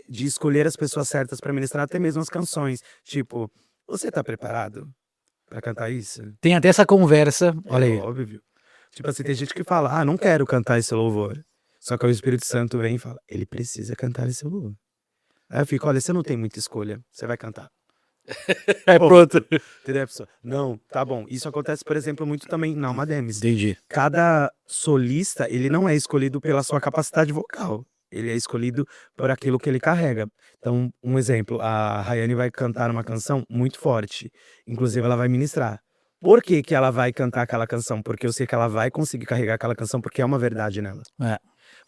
[SPEAKER 2] de escolher as pessoas certas para ministrar até mesmo as canções. Tipo, você tá preparado para cantar isso?
[SPEAKER 1] Tem até essa conversa, olha aí.
[SPEAKER 2] Óbvio. Tipo assim, tem gente que fala, não quero cantar esse louvor. Só que o Espírito Santo vem e fala, ele precisa cantar esse louvor. Aí eu fico, olha, você não tem muita escolha, você vai cantar.
[SPEAKER 1] Pronto.
[SPEAKER 2] Entendeu? A pessoa, não, tá bom. Isso acontece, por exemplo, muito também na Alma Demis.
[SPEAKER 1] Entendi.
[SPEAKER 2] Cada solista, ele não é escolhido pela sua capacidade vocal. Ele é escolhido por aquilo que ele carrega. Então, um exemplo, a Rayane vai cantar uma canção muito forte. Inclusive, ela vai ministrar. Por que que ela vai cantar aquela canção? Porque eu sei que ela vai conseguir carregar aquela canção porque é uma verdade nela.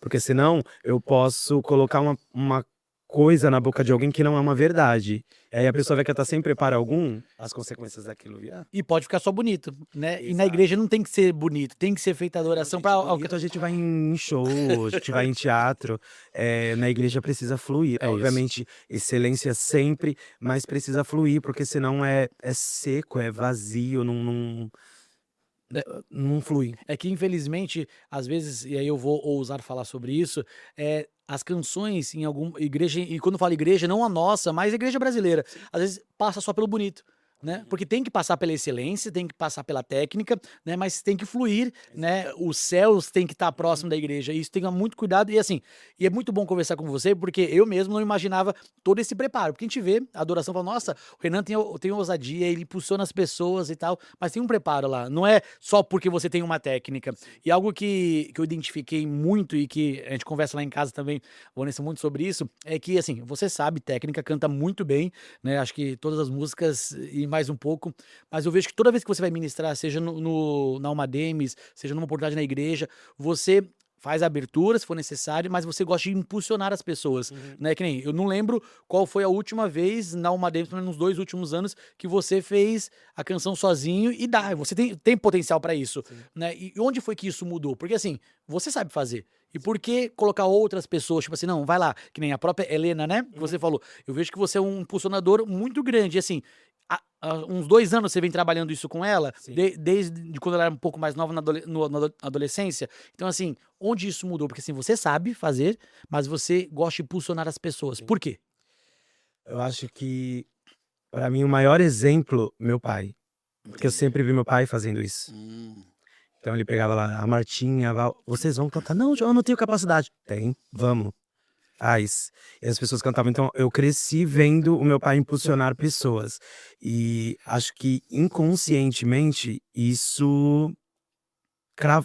[SPEAKER 2] Porque senão, eu posso colocar uma coisa na boca de alguém que não é uma verdade. E aí a pessoa vai cantar sem preparo algum, as consequências daquilo vier.
[SPEAKER 1] E pode ficar só bonito, né? E na
[SPEAKER 2] Exato.
[SPEAKER 1] igreja não tem que ser bonito, tem que ser feita adoração para
[SPEAKER 2] Bonito, a gente vai em show, a gente vai em teatro, na igreja precisa fluir.
[SPEAKER 1] É isso.
[SPEAKER 2] Obviamente, excelência sempre, mas precisa fluir, porque senão é seco, é vazio, não flui.
[SPEAKER 1] É que, infelizmente, às vezes, e aí eu vou ousar falar sobre isso, as canções em alguma igreja, e quando eu falo igreja, não a nossa, mas a igreja brasileira, às vezes passa só pelo bonito, né? Porque tem que passar pela excelência, tem que passar pela técnica, né? Mas tem que fluir, né? Os céus tem que estar próximo da igreja. Isso tem que tomar muito cuidado. E assim, e é muito bom conversar com você, porque eu mesmo não imaginava todo esse preparo. Porque a gente vê a adoração e fala, nossa, o Renan tem ousadia, ele impulsiona as pessoas e tal, mas tem um preparo lá. Não é só porque você tem uma técnica. E algo que eu identifiquei muito e que a gente conversa lá em casa também, Vanessa, muito sobre isso, é que, assim, você sabe técnica, canta muito bem, né? Acho que todas as músicas, e ouvir mais um pouco, mas eu vejo que toda vez que você vai ministrar, seja na Alma Demis, seja numa oportunidade na igreja, você faz a abertura, se for necessário, mas você gosta de impulsionar as pessoas, né? Que nem, eu não lembro qual foi a última vez na Alma Demis, pelo menos nos 2 últimos anos, que você fez a canção sozinho e você tem potencial pra isso, né? E onde foi que isso mudou? Porque assim, você sabe fazer. E por que colocar outras pessoas, tipo assim, não, vai lá, que nem a própria Helena, né? Que você falou, eu vejo que você é um impulsionador muito grande, e assim, há uns 2 anos você vem trabalhando isso com ela,
[SPEAKER 2] Sim.
[SPEAKER 1] desde quando ela era um pouco mais nova na adolescência. Então, assim, onde isso mudou? Porque assim, você sabe fazer, mas você gosta de impulsionar as pessoas. Por quê?
[SPEAKER 2] Eu acho que, pra mim, o maior exemplo, meu pai. Porque eu sempre vi meu pai fazendo isso. Então ele pegava lá, a Martinha, a Val, vocês vão cantar? Não, João, eu não tenho capacidade. Tem, vamos. Faz. E as pessoas cantavam. Então eu cresci vendo o meu pai impulsionar pessoas. E acho que inconscientemente isso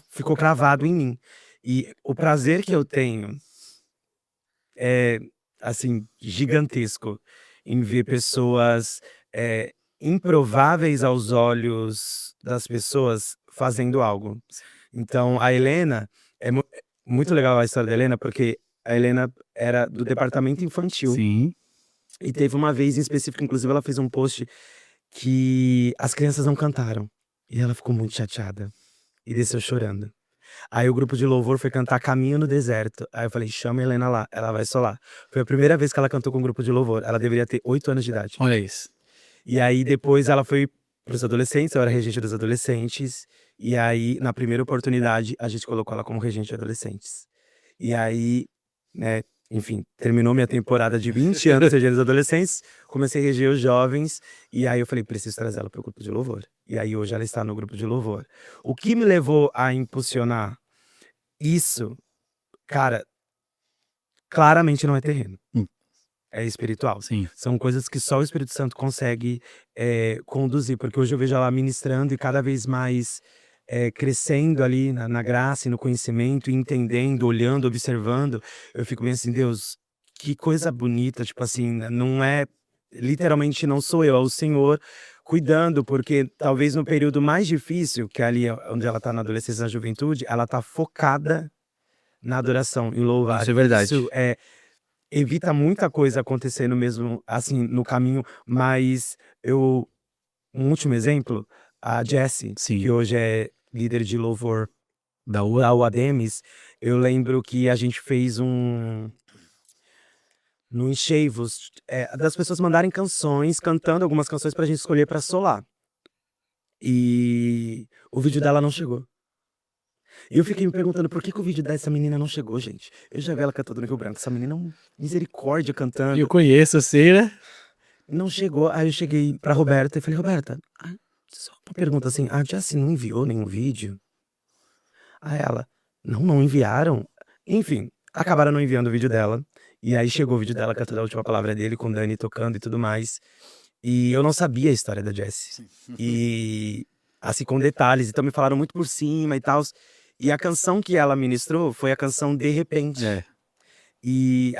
[SPEAKER 2] ficou cravado em mim. E o prazer que eu tenho é, assim, gigantesco em ver pessoas improváveis aos olhos das pessoas fazendo algo. Então, a Helena, é muito legal a história da Helena, porque a Helena era do departamento infantil.
[SPEAKER 1] Sim.
[SPEAKER 2] E teve uma vez em específico, inclusive ela fez um post que as crianças não cantaram. E ela ficou muito chateada. E desceu chorando. Aí o grupo de louvor foi cantar Caminho no Deserto. Aí eu falei, chama a Helena lá, ela vai solar. Foi a primeira vez que ela cantou com um grupo de louvor. Ela deveria ter 8 anos de idade.
[SPEAKER 1] Olha isso.
[SPEAKER 2] E aí depois ela foi pros adolescentes, eu era regente dos adolescentes. E aí, na primeira oportunidade, a gente colocou ela como regente de adolescentes. E aí, né, enfim, terminou minha temporada de 20 anos regendo os adolescentes, comecei a reger os jovens, e aí eu falei, preciso trazer ela pro grupo de louvor. E aí hoje ela está no grupo de louvor. O que me levou a impulsionar isso, cara, claramente não é terreno. É espiritual.
[SPEAKER 1] Sim.
[SPEAKER 2] São coisas que só o Espírito Santo consegue conduzir, porque hoje eu vejo ela ministrando e cada vez mais crescendo ali na graça e no conhecimento, entendendo, olhando, observando. Eu fico bem assim, Deus, que coisa bonita, tipo assim, não é, literalmente não sou eu, é o Senhor cuidando, porque talvez no período mais difícil, que é ali onde ela tá na adolescência, na juventude, ela tá focada na adoração, em louvar.
[SPEAKER 1] Isso é verdade.
[SPEAKER 2] Isso evita muita coisa acontecendo mesmo, assim, no caminho, mas um último exemplo, a Jessie,
[SPEAKER 1] Sim.
[SPEAKER 2] que hoje é líder de louvor
[SPEAKER 1] Da
[SPEAKER 2] da UADEMES, eu lembro que a gente fez no Encheivos, das pessoas mandarem canções, cantando algumas canções pra gente escolher pra solar. E o vídeo dela não chegou. E eu fiquei me perguntando por que o vídeo dessa menina não chegou, gente. Eu já vi ela cantando no Rio Branco, essa menina é uma misericórdia cantando.
[SPEAKER 1] Eu conheço, eu sei, né?
[SPEAKER 2] Não chegou, aí eu cheguei pra Roberta e falei, Roberta, só uma pergunta assim, a Jessie não enviou nenhum vídeo? Aí ela, não enviaram? Enfim, acabaram não enviando o vídeo dela. E aí chegou o vídeo dela cantando a última palavra dele, com o Dani tocando e tudo mais. E eu não sabia a história da Jessie. E assim, com detalhes, então me falaram muito por cima e tal. E a canção que ela ministrou foi a canção De Repente. E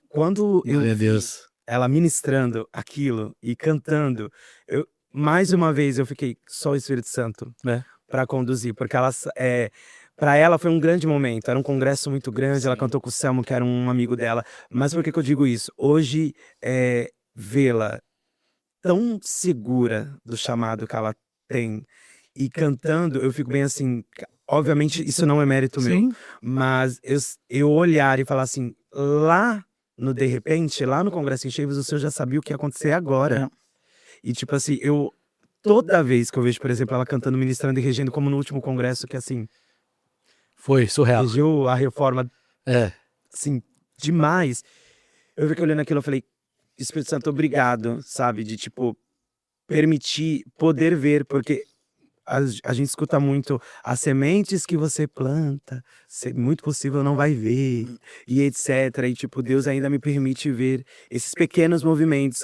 [SPEAKER 2] quando eu
[SPEAKER 1] Glória a
[SPEAKER 2] vi
[SPEAKER 1] Deus.
[SPEAKER 2] ela ministrando aquilo e cantando, mais uma vez eu fiquei só o Espírito Santo pra conduzir, porque pra ela foi um grande momento, era um congresso muito grande, ela cantou com o Selmo, que era um amigo dela. Mas por que eu digo isso? Hoje, vê-la tão segura do chamado que ela tem e cantando, eu fico bem assim, obviamente isso não é mérito meu,
[SPEAKER 1] Sim.
[SPEAKER 2] mas eu olhar e falar assim, lá no De Repente, lá no Congresso em Encheivos, o senhor já sabia o que ia acontecer agora. E tipo assim, toda vez que eu vejo, por exemplo, ela cantando, ministrando e regendo, como no último congresso, que assim,
[SPEAKER 1] Foi surreal.
[SPEAKER 2] regeu a reforma,
[SPEAKER 1] É.
[SPEAKER 2] assim, demais. Eu fiquei olhando aquilo, eu falei, Espírito Santo, obrigado, sabe? De, tipo, permitir, poder ver, porque a gente escuta muito as sementes que você planta, muito possível não vai ver, e etc. E, tipo, Deus ainda me permite ver esses pequenos movimentos.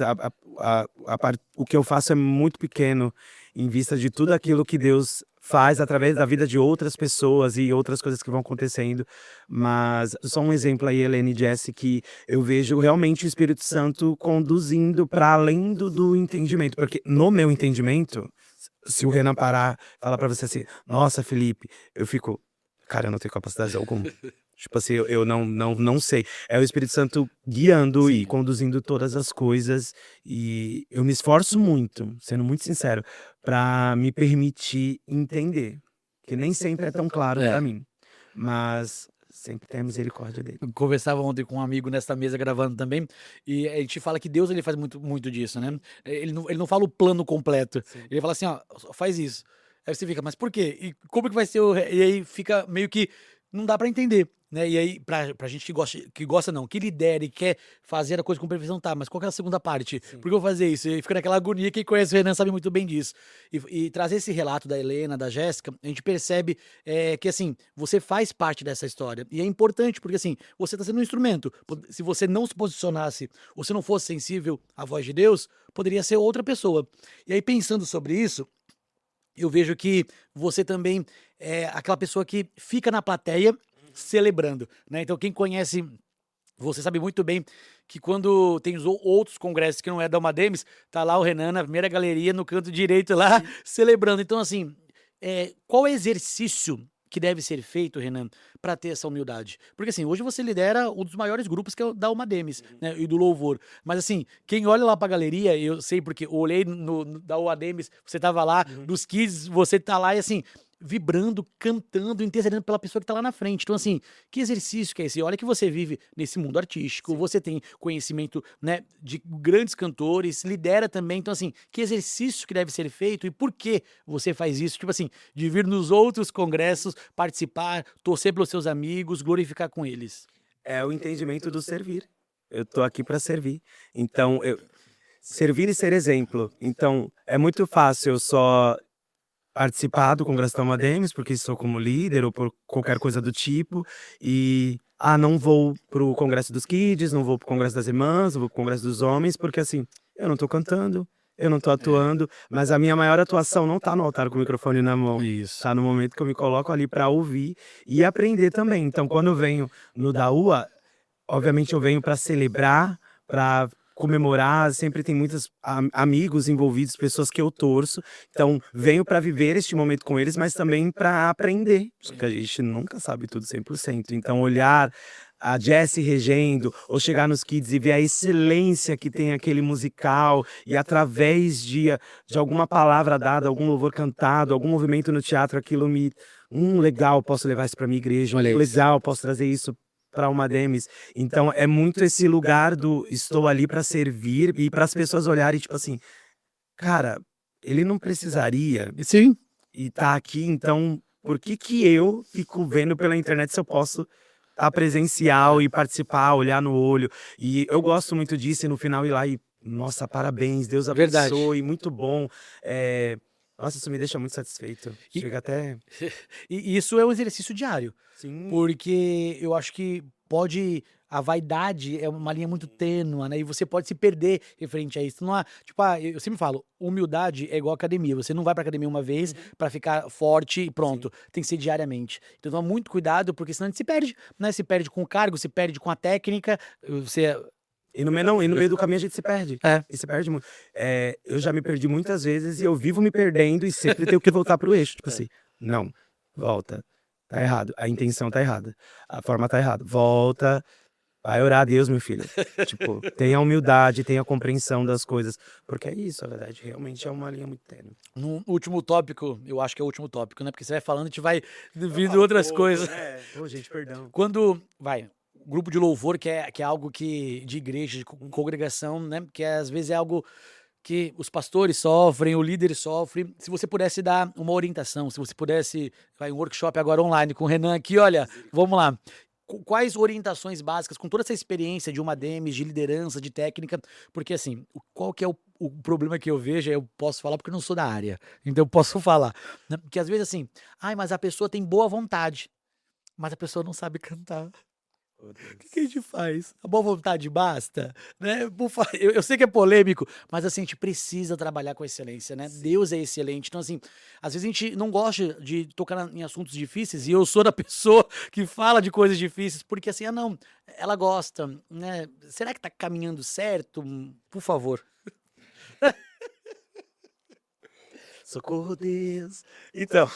[SPEAKER 2] O que eu faço é muito pequeno em vista de tudo aquilo que Deus faz através da vida de outras pessoas e outras coisas que vão acontecendo. Mas só um exemplo aí, Helene e Jesse, que eu vejo realmente o Espírito Santo conduzindo para além do entendimento. Porque no meu entendimento, se o Renan parar e falar para você assim, nossa, Felipe, eu fico, cara, eu não tenho capacidade alguma. Tipo assim, eu não sei. É o Espírito Santo guiando e conduzindo todas as coisas. E eu me esforço muito, sendo muito sincero, para me permitir entender. Que nem sempre é tão claro para mim. Mas sempre tem a misericórdia dele.
[SPEAKER 1] Eu conversava ontem com um amigo nessa mesa gravando também, e a gente fala que Deus ele faz muito disso, né? Ele não fala o plano completo. Ele fala assim, ó, faz isso. Aí você fica, mas por quê? E como que vai ser E aí fica meio que não dá pra entender, né? E aí, pra gente que gosta não, que lidera e quer fazer a coisa com perfeição, tá, mas qual que é a segunda parte? Por que eu vou fazer isso? E fica naquela agonia, quem conhece o Renan sabe muito bem disso. E trazer esse relato da Helena, da Jéssica, a gente percebe que, assim, você faz parte dessa história. E é importante, porque, assim, você tá sendo um instrumento. Se você não se posicionasse, ou se não fosse sensível à voz de Deus, poderia ser outra pessoa. E aí, pensando sobre isso, eu vejo que você também é aquela pessoa que fica na plateia celebrando, né? Então, quem conhece você sabe muito bem que quando tem os outros congressos que não é da Almadems, tá lá o Renan na primeira galeria, no canto direito lá, celebrando. Então, assim, qual exercício que deve ser feito, Renan, para ter essa humildade? Porque, assim, hoje você lidera um dos maiores grupos que é o da Almadems, né, e do louvor. Mas, assim, quem olha lá pra galeria, eu sei porque eu olhei da Almadems, você tava lá, dos Kids, você tá lá e, assim, vibrando, cantando, intercedendo pela pessoa que tá lá na frente. Então, assim, que exercício que é esse? Olha que você vive nesse mundo artístico, você tem conhecimento, né, de grandes cantores, lidera também. Então, assim, que exercício que deve ser feito e por que você faz isso? Tipo assim, de vir nos outros congressos, participar, torcer pelos seus amigos, glorificar com eles.
[SPEAKER 2] É o entendimento do servir. Eu tô aqui para servir. Então, servir e ser exemplo. Então, é muito fácil eu só participar do Congresso da Almadems, porque estou como líder ou por qualquer coisa do tipo, e não vou pro Congresso dos Kids, não vou pro Congresso das Irmãs, não vou pro Congresso dos Homens, porque assim, eu não tô cantando, eu não tô atuando, mas a minha maior atuação não tá no altar com o microfone na mão.
[SPEAKER 1] Isso.
[SPEAKER 2] Tá no momento que eu me coloco ali para ouvir e aprender também. Então, quando eu venho no da UA, obviamente eu venho para celebrar, para comemorar, sempre tem muitos amigos envolvidos, pessoas que eu torço. Então, venho para viver este momento com eles, mas também para aprender, porque a gente nunca sabe tudo 100%. Então, olhar a Jessie regendo, ou chegar nos Kids e ver a excelência que tem aquele musical, e através de alguma palavra dada, algum louvor cantado, algum movimento no teatro, aquilo me... legal, posso levar isso para minha igreja, legal, posso trazer isso para uma Almadems. Então é muito esse lugar do estou ali para servir e para as pessoas olharem tipo assim, cara, ele não precisaria
[SPEAKER 1] Sim.
[SPEAKER 2] e tá aqui, então por que eu fico vendo pela internet se eu posso estar presencial e participar, olhar no olho? E eu gosto muito disso e no final ir lá e nossa, parabéns, Deus abençoe, muito bom. Nossa, isso me deixa muito satisfeito. Chega até...
[SPEAKER 1] E isso é um exercício diário.
[SPEAKER 2] Sim.
[SPEAKER 1] Porque eu acho que a vaidade é uma linha muito tênue, né? E você pode se perder referente a isso. Não há, tipo, eu sempre falo, humildade é igual academia. Você não vai pra academia uma vez pra ficar forte e pronto. Tem que ser diariamente. Então toma muito cuidado, porque senão a gente se perde, né? Se perde com o cargo, se perde com a técnica, você...
[SPEAKER 2] E no meio do caminho a gente se perde. E se perde muito. Eu já me perdi muitas vezes e eu vivo me perdendo e sempre tenho que voltar pro eixo. Tipo assim, não, volta. Tá errado. A intenção tá errada. A forma tá errada. Volta. Vai orar a Deus, meu filho. Tipo, tenha humildade, tenha compreensão das coisas. Porque é isso, a verdade. Realmente é uma linha muito tênue.
[SPEAKER 1] No último tópico, eu acho que é o último tópico, né? Porque você vai falando, a gente vai vindo outras coisas.
[SPEAKER 2] Pô, gente, perdão.
[SPEAKER 1] Quando, grupo de louvor, que é algo que, de igreja, de congregação, né? Que às vezes é algo que os pastores sofrem, o líder sofre. Se você pudesse dar uma orientação, se você pudesse, um workshop agora online com o Renan aqui, olha, vamos lá. Quais orientações básicas, com toda essa experiência de uma Almadems, de liderança, de técnica, porque assim, qual que é o problema que eu vejo, eu posso falar porque eu não sou da área, então eu posso falar, né? Porque às vezes assim, mas a pessoa tem boa vontade, mas a pessoa não sabe cantar.
[SPEAKER 2] Oh, Deus.
[SPEAKER 1] Que a gente faz? A boa vontade basta, né? Eu sei que é polêmico, mas assim, a gente precisa trabalhar com excelência, né? Deus é excelente. Então, assim, às vezes a gente não gosta de tocar em assuntos difíceis, e eu sou da pessoa que fala de coisas difíceis, porque assim, não, ela gosta, né? Será que tá caminhando certo? Por favor.
[SPEAKER 2] Socorro, Deus. Então,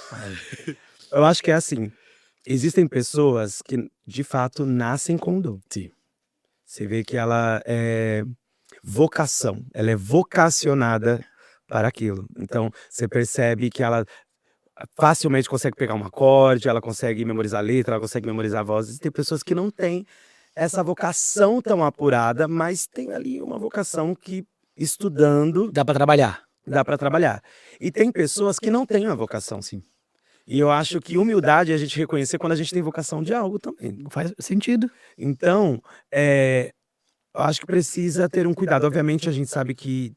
[SPEAKER 2] eu acho que é assim. Existem pessoas que, de fato, nascem com dom.
[SPEAKER 1] Sim.
[SPEAKER 2] Você vê que ela é vocação, ela é vocacionada para aquilo. Então, você percebe que ela facilmente consegue pegar um acorde, ela consegue memorizar a letra, ela consegue memorizar vozes. Tem pessoas que não têm essa vocação tão apurada, mas tem ali uma vocação que, estudando,
[SPEAKER 1] Dá pra trabalhar.
[SPEAKER 2] dá para trabalhar. E tem pessoas que não têm a vocação.
[SPEAKER 1] Sim.
[SPEAKER 2] E eu acho que humildade é a gente reconhecer quando a gente tem vocação de algo também.
[SPEAKER 1] Faz sentido.
[SPEAKER 2] Então, eu acho que precisa ter um cuidado. Obviamente, a gente sabe que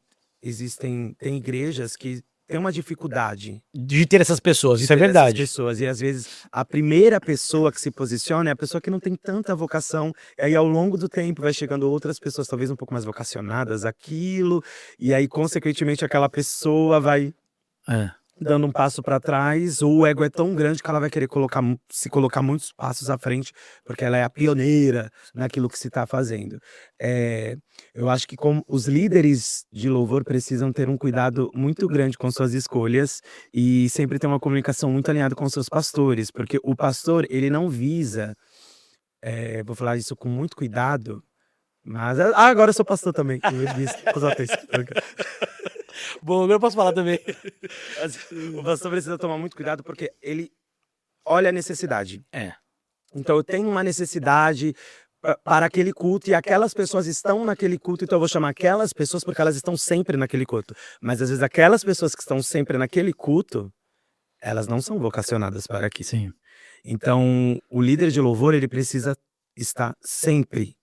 [SPEAKER 2] tem igrejas que têm uma dificuldade
[SPEAKER 1] De ter essas pessoas,
[SPEAKER 2] de
[SPEAKER 1] isso é
[SPEAKER 2] ter essas
[SPEAKER 1] verdade.
[SPEAKER 2] pessoas. E às vezes a primeira pessoa que se posiciona é a pessoa que não tem tanta vocação. E aí, ao longo do tempo, vai chegando outras pessoas, talvez um pouco mais vocacionadas àquilo. E aí, consequentemente, aquela pessoa vai
[SPEAKER 1] É.
[SPEAKER 2] dando um passo para trás, ou o ego é tão grande que ela vai querer se colocar muitos passos à frente, porque ela é a pioneira naquilo que se está fazendo. Eu acho que como os líderes de louvor precisam ter um cuidado muito grande com suas escolhas e sempre ter uma comunicação muito alinhada com seus pastores, porque o pastor, ele não visa, vou falar isso com muito cuidado, mas agora eu sou pastor também. Eu disse,
[SPEAKER 1] Bom, agora eu posso falar também.
[SPEAKER 2] o pastor precisa tomar muito cuidado porque ele olha a necessidade.
[SPEAKER 1] É.
[SPEAKER 2] Então eu tenho uma necessidade para aquele culto e aquelas pessoas estão naquele culto, então eu vou chamar aquelas pessoas porque elas estão sempre naquele culto. Mas às vezes aquelas pessoas que estão sempre naquele culto, elas não são vocacionadas para aqui.
[SPEAKER 1] Sim.
[SPEAKER 2] Então o líder de louvor, ele precisa estar sempre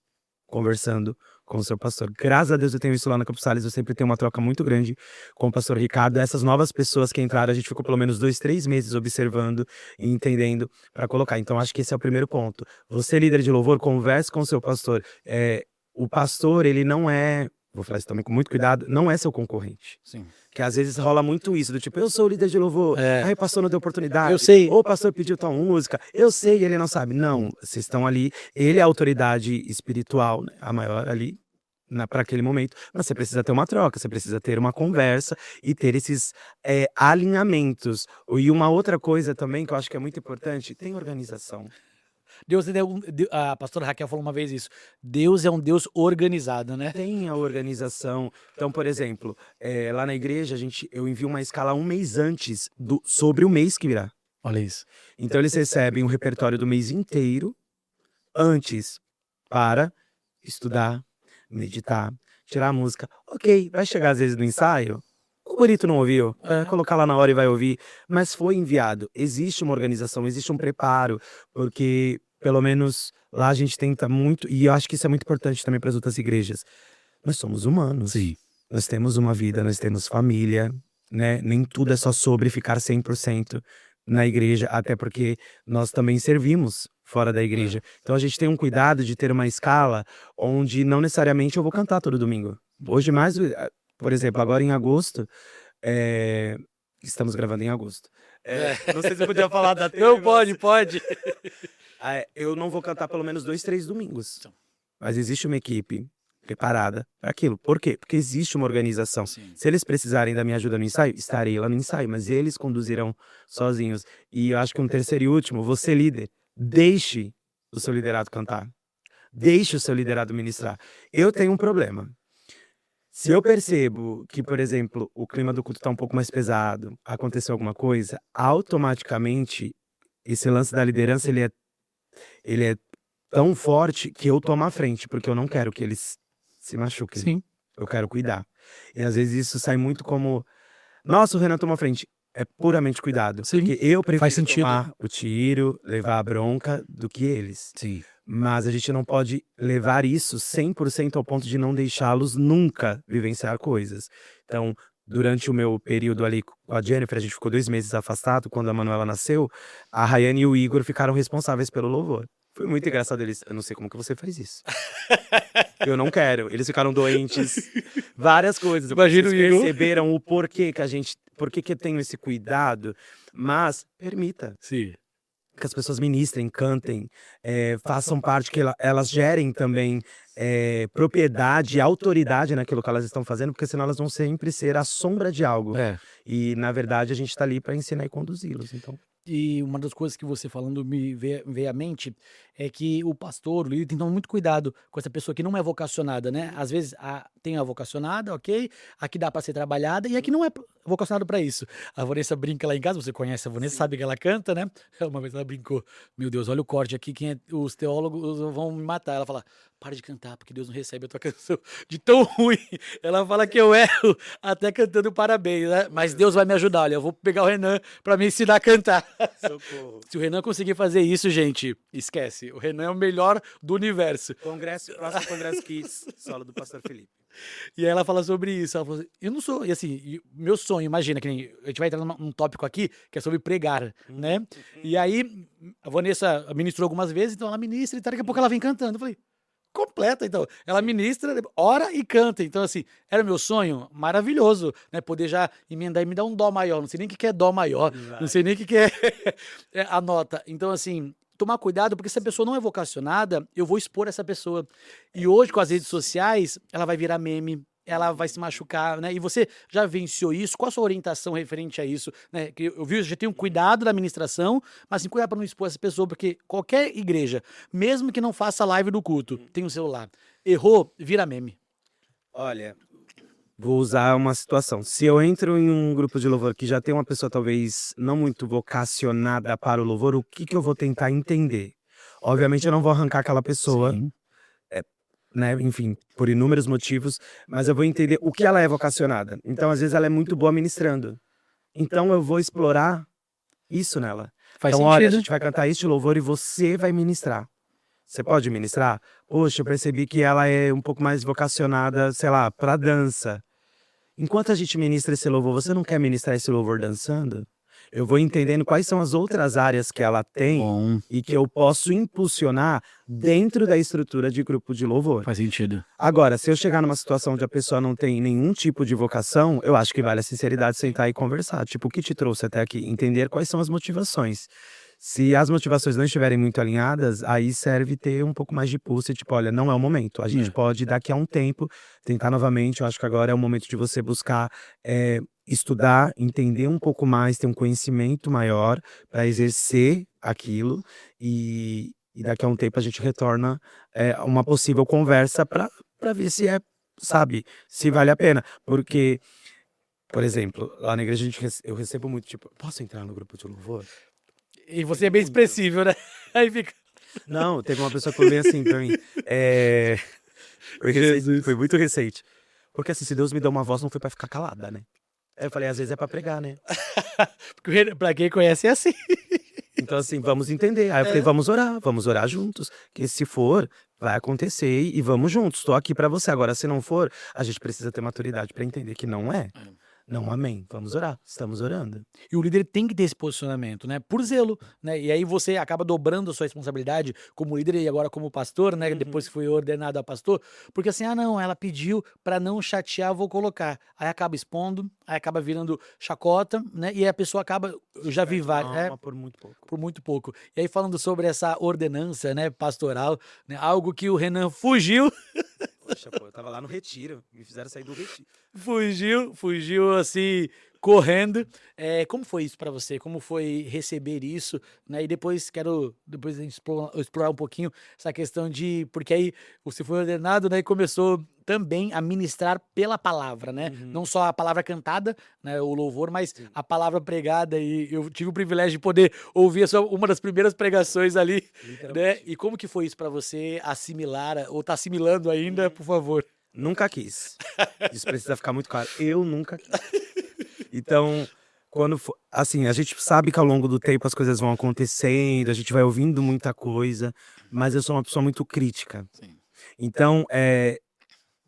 [SPEAKER 2] conversando com o seu pastor. Graças a Deus eu tenho isso lá na Campos Sales, eu sempre tenho uma troca muito grande com o pastor Ricardo. Essas novas pessoas que entraram, a gente ficou pelo menos 2, 3 meses observando e entendendo para colocar. Então acho que esse é o primeiro ponto. Você, líder de louvor, converse com o seu pastor. O pastor, ele não é, vou falar isso também com muito cuidado, não é seu concorrente.
[SPEAKER 1] Sim.
[SPEAKER 2] Que às vezes rola muito isso, do tipo, eu sou o líder de louvor, aí o pastor não deu oportunidade,
[SPEAKER 1] Eu sei.
[SPEAKER 2] ou o pastor pediu tal música, eu sei e ele não sabe. Não, vocês estão ali, ele é a autoridade espiritual, né, a maior ali, para aquele momento, mas você precisa ter uma troca, você precisa ter uma conversa e ter esses alinhamentos. E uma outra coisa também que eu acho que é muito importante, tem organização.
[SPEAKER 1] A pastora Raquel falou uma vez isso. Deus é um Deus organizado, né?
[SPEAKER 2] Tem a organização. Então, por exemplo, lá na igreja, eu envio uma escala um mês antes sobre o mês que virá.
[SPEAKER 1] Olha isso.
[SPEAKER 2] Então, eles recebem o repertório do mês inteiro antes para estudar, meditar, tirar a música. Ok, vai chegar às vezes no ensaio, o bonito não ouviu, colocar lá na hora e vai ouvir, mas foi enviado. Existe uma organização, existe um preparo, porque pelo menos lá a gente tenta muito, e eu acho que isso é muito importante também para as outras igrejas. Nós somos humanos.
[SPEAKER 1] Sim.
[SPEAKER 2] Nós temos uma vida, nós temos família, né? Nem tudo é só sobre ficar 100% na igreja, até porque nós também servimos fora da igreja. Então a gente tem um cuidado de ter uma escala onde não necessariamente eu vou cantar todo domingo. Hoje mais, por exemplo, agora em agosto, estamos gravando em agosto. Não sei se eu podia falar da
[SPEAKER 1] Não, pode.
[SPEAKER 2] Eu não vou cantar pelo menos 2, 3 domingos. Mas existe uma equipe preparada para aquilo. Por quê? Porque existe uma organização.
[SPEAKER 1] Sim.
[SPEAKER 2] Se eles precisarem da minha ajuda no ensaio, estarei lá no ensaio, mas eles conduzirão sozinhos. E eu acho que um terceiro e último, você líder, deixe o seu liderado cantar. Deixe o seu liderado ministrar. Eu tenho um problema. Se eu percebo que, por exemplo, o clima do culto está um pouco mais pesado, aconteceu alguma coisa, automaticamente esse lance da liderança, ele é tão forte que eu tomo a frente, porque eu não quero que eles se machuquem.
[SPEAKER 1] Sim.
[SPEAKER 2] Eu quero cuidar. E às vezes isso sai muito como, nossa, o Renan toma a frente. É puramente cuidado.
[SPEAKER 1] Sim.
[SPEAKER 2] Porque eu
[SPEAKER 1] Faz
[SPEAKER 2] prefiro
[SPEAKER 1] sentido.
[SPEAKER 2] tomar o tiro, levar a bronca do que eles.
[SPEAKER 1] Sim.
[SPEAKER 2] Mas a gente não pode levar isso 100% ao ponto de não deixá-los nunca vivenciar coisas. Então, durante o meu período ali com a Jennifer, a gente ficou 2 meses afastado. Quando a Manuela nasceu, a Rayane e o Igor ficaram responsáveis pelo louvor. Foi muito engraçado eles, eu não sei como que você faz isso. Eu não quero. Eles ficaram doentes, várias coisas.
[SPEAKER 1] Imagina o
[SPEAKER 2] Vocês
[SPEAKER 1] Igor.
[SPEAKER 2] perceberam o porquê que a gente, porquê que eu tenho esse cuidado, mas permita
[SPEAKER 1] Sim.
[SPEAKER 2] que as pessoas ministrem, cantem, façam parte, que elas gerem também propriedade e autoridade naquilo que elas estão fazendo, porque senão elas vão sempre ser a sombra de algo.
[SPEAKER 1] É.
[SPEAKER 2] E, na verdade, a gente está ali para ensinar e conduzi-los. Então,
[SPEAKER 1] E uma das coisas que você falando me veio à mente é que o pastor, o líder, tem que tomar muito cuidado com essa pessoa que não é vocacionada, né? Às vezes tem a vocacionada, ok? A que dá para ser trabalhada e a que não é vocacionada para isso. A Vanessa brinca lá em casa, você conhece a Vanessa,
[SPEAKER 2] Sim.
[SPEAKER 1] sabe que ela canta, né? Uma vez ela brincou, meu Deus, olha o corte aqui, os teólogos vão me matar. Ela fala, para de cantar, porque Deus não recebe a tua canção de tão ruim. Ela fala que eu erro até cantando parabéns, né? Mas Deus vai me ajudar, olha, eu vou pegar o Renan para me ensinar a cantar.
[SPEAKER 2] socorro.
[SPEAKER 1] Se o Renan conseguir fazer isso, gente, esquece. O Renan é o melhor do universo.
[SPEAKER 2] Próximo Congresso Kids, solo do pastor Felipe.
[SPEAKER 1] E aí ela fala sobre isso. Ela falou assim, eu não sou. E assim, meu sonho, imagina, que nem, a gente vai entrar num tópico aqui que é sobre pregar, né? E aí a Vanessa ministrou algumas vezes, então ela ministra e daqui a pouco ela vem cantando. Eu falei, completa, então. Ela ministra, ora e canta. Então, assim, era meu sonho maravilhoso, né? Poder já emendar e me dar um dó maior. Não sei nem o que é dó maior, não sei nem o que é a nota. Então, assim, tomar cuidado, porque se a pessoa não é vocacionada, eu vou expor essa pessoa. E hoje, com as redes sociais, ela vai virar meme. Ela vai se machucar, né? E você já venciou isso? Qual a sua orientação referente a isso? Né? Que eu vi, já tem um cuidado da administração, mas assim, cuidado para não expor essa pessoa, porque qualquer igreja, mesmo que não faça live do culto, tem um celular. Errou, vira meme.
[SPEAKER 2] Olha, vou usar uma situação. Se eu entro em um grupo de louvor que já tem uma pessoa talvez não muito vocacionada para o louvor, o que que eu vou tentar entender? Obviamente eu não vou arrancar aquela pessoa,
[SPEAKER 1] Sim.
[SPEAKER 2] né, enfim, por inúmeros motivos, mas eu vou entender o que ela é vocacionada. Então, às vezes, ela é muito boa ministrando. Então, eu vou explorar isso nela.
[SPEAKER 1] Faz
[SPEAKER 2] Então, olha, a
[SPEAKER 1] sentido.
[SPEAKER 2] gente vai cantar este louvor e você vai ministrar. Você pode ministrar? Poxa, eu percebi que ela é um pouco mais vocacionada, sei lá, para dança. Enquanto a gente ministra esse louvor, você não quer ministrar esse louvor dançando? Eu vou entendendo quais são as outras áreas que ela tem
[SPEAKER 1] Bom,
[SPEAKER 2] e que eu posso impulsionar dentro da estrutura de grupo de louvor.
[SPEAKER 1] faz sentido.
[SPEAKER 2] Agora, se eu chegar numa situação onde a pessoa não tem nenhum tipo de vocação, eu acho que vale a sinceridade sentar e conversar. Tipo, o que te trouxe até aqui? Entender quais são as motivações. Se as motivações não estiverem muito alinhadas, aí serve ter um pouco mais de pulso e tipo, olha, não é o momento. A gente pode, daqui a um tempo, tentar novamente. Eu acho que agora é o momento de você buscar estudar, entender um pouco mais, ter um conhecimento maior para exercer aquilo e daqui a um tempo a gente retorna uma possível conversa para ver se sabe, se vale a pena. Porque, por exemplo, lá na igreja eu recebo muito, tipo, posso entrar no grupo de louvor?
[SPEAKER 1] E você é bem expressivo, né? Aí fica.
[SPEAKER 2] Não, teve uma pessoa que falou bem assim pra mim. Foi muito recente. Porque assim, se Deus me deu uma voz, não foi pra ficar calada, né? Aí eu falei, às vezes é pra pregar, né?
[SPEAKER 1] Porque pra quem conhece é assim.
[SPEAKER 2] Então, assim, vamos entender. Aí eu falei, vamos orar juntos. Que se for, vai acontecer e vamos juntos. Tô aqui pra você. Agora, se não for, a gente precisa ter maturidade pra entender que não é. Não, amém. Vamos orar. Estamos orando.
[SPEAKER 1] E o líder tem que ter esse posicionamento, né? Por zelo, né? E aí você acaba dobrando a sua responsabilidade como líder e agora como pastor, né? Depois que foi ordenado a pastor, porque assim, não, ela pediu pra não chatear, vou colocar. Aí acaba expondo, aí acaba virando chacota, né? E aí a pessoa acaba, eu já vi vários,
[SPEAKER 2] Por muito pouco.
[SPEAKER 1] por muito pouco. E aí falando sobre essa ordenança, né, pastoral, né? Algo que o Renan fugiu,
[SPEAKER 2] Poxa, pô, eu tava lá no retiro. Me fizeram sair do retiro.
[SPEAKER 1] fugiu assim, correndo. Como foi isso pra você? Como foi receber isso? Né? E depois depois a gente explorar um pouquinho essa questão de, porque aí você foi ordenado, né, e começou também a ministrar pela palavra, né? Não só a palavra cantada, né, o louvor, mas a palavra pregada. E eu tive o privilégio de poder ouvir uma das primeiras pregações ali, né? E como que foi isso pra você assimilar, ou tá assimilando ainda, por favor?
[SPEAKER 2] Nunca quis. Isso precisa ficar muito claro. Eu nunca quis. Então, quando for, assim, a gente sabe que ao longo do tempo as coisas vão acontecendo, a gente vai ouvindo muita coisa, mas eu sou uma pessoa muito crítica.
[SPEAKER 1] Sim.
[SPEAKER 2] Então,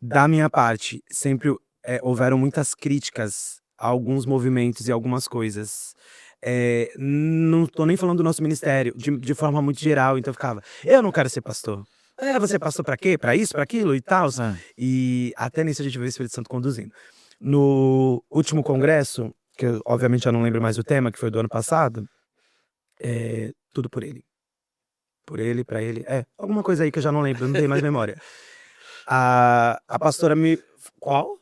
[SPEAKER 2] da minha parte, sempre houveram muitas críticas a alguns movimentos e algumas coisas. Não tô nem falando do nosso ministério, de forma muito geral. Então eu ficava, eu não quero ser pastor. Você é pastor pra quê? Pra isso, pra aquilo e tal.
[SPEAKER 1] Ah.
[SPEAKER 2] E até nisso a gente vê o Espírito Santo conduzindo. No último congresso, que eu obviamente já não lembro mais o tema, que foi do ano passado, tudo por ele. Por ele, pra ele. Alguma coisa aí que eu já não lembro, não tenho mais memória. A pastora me... Qual?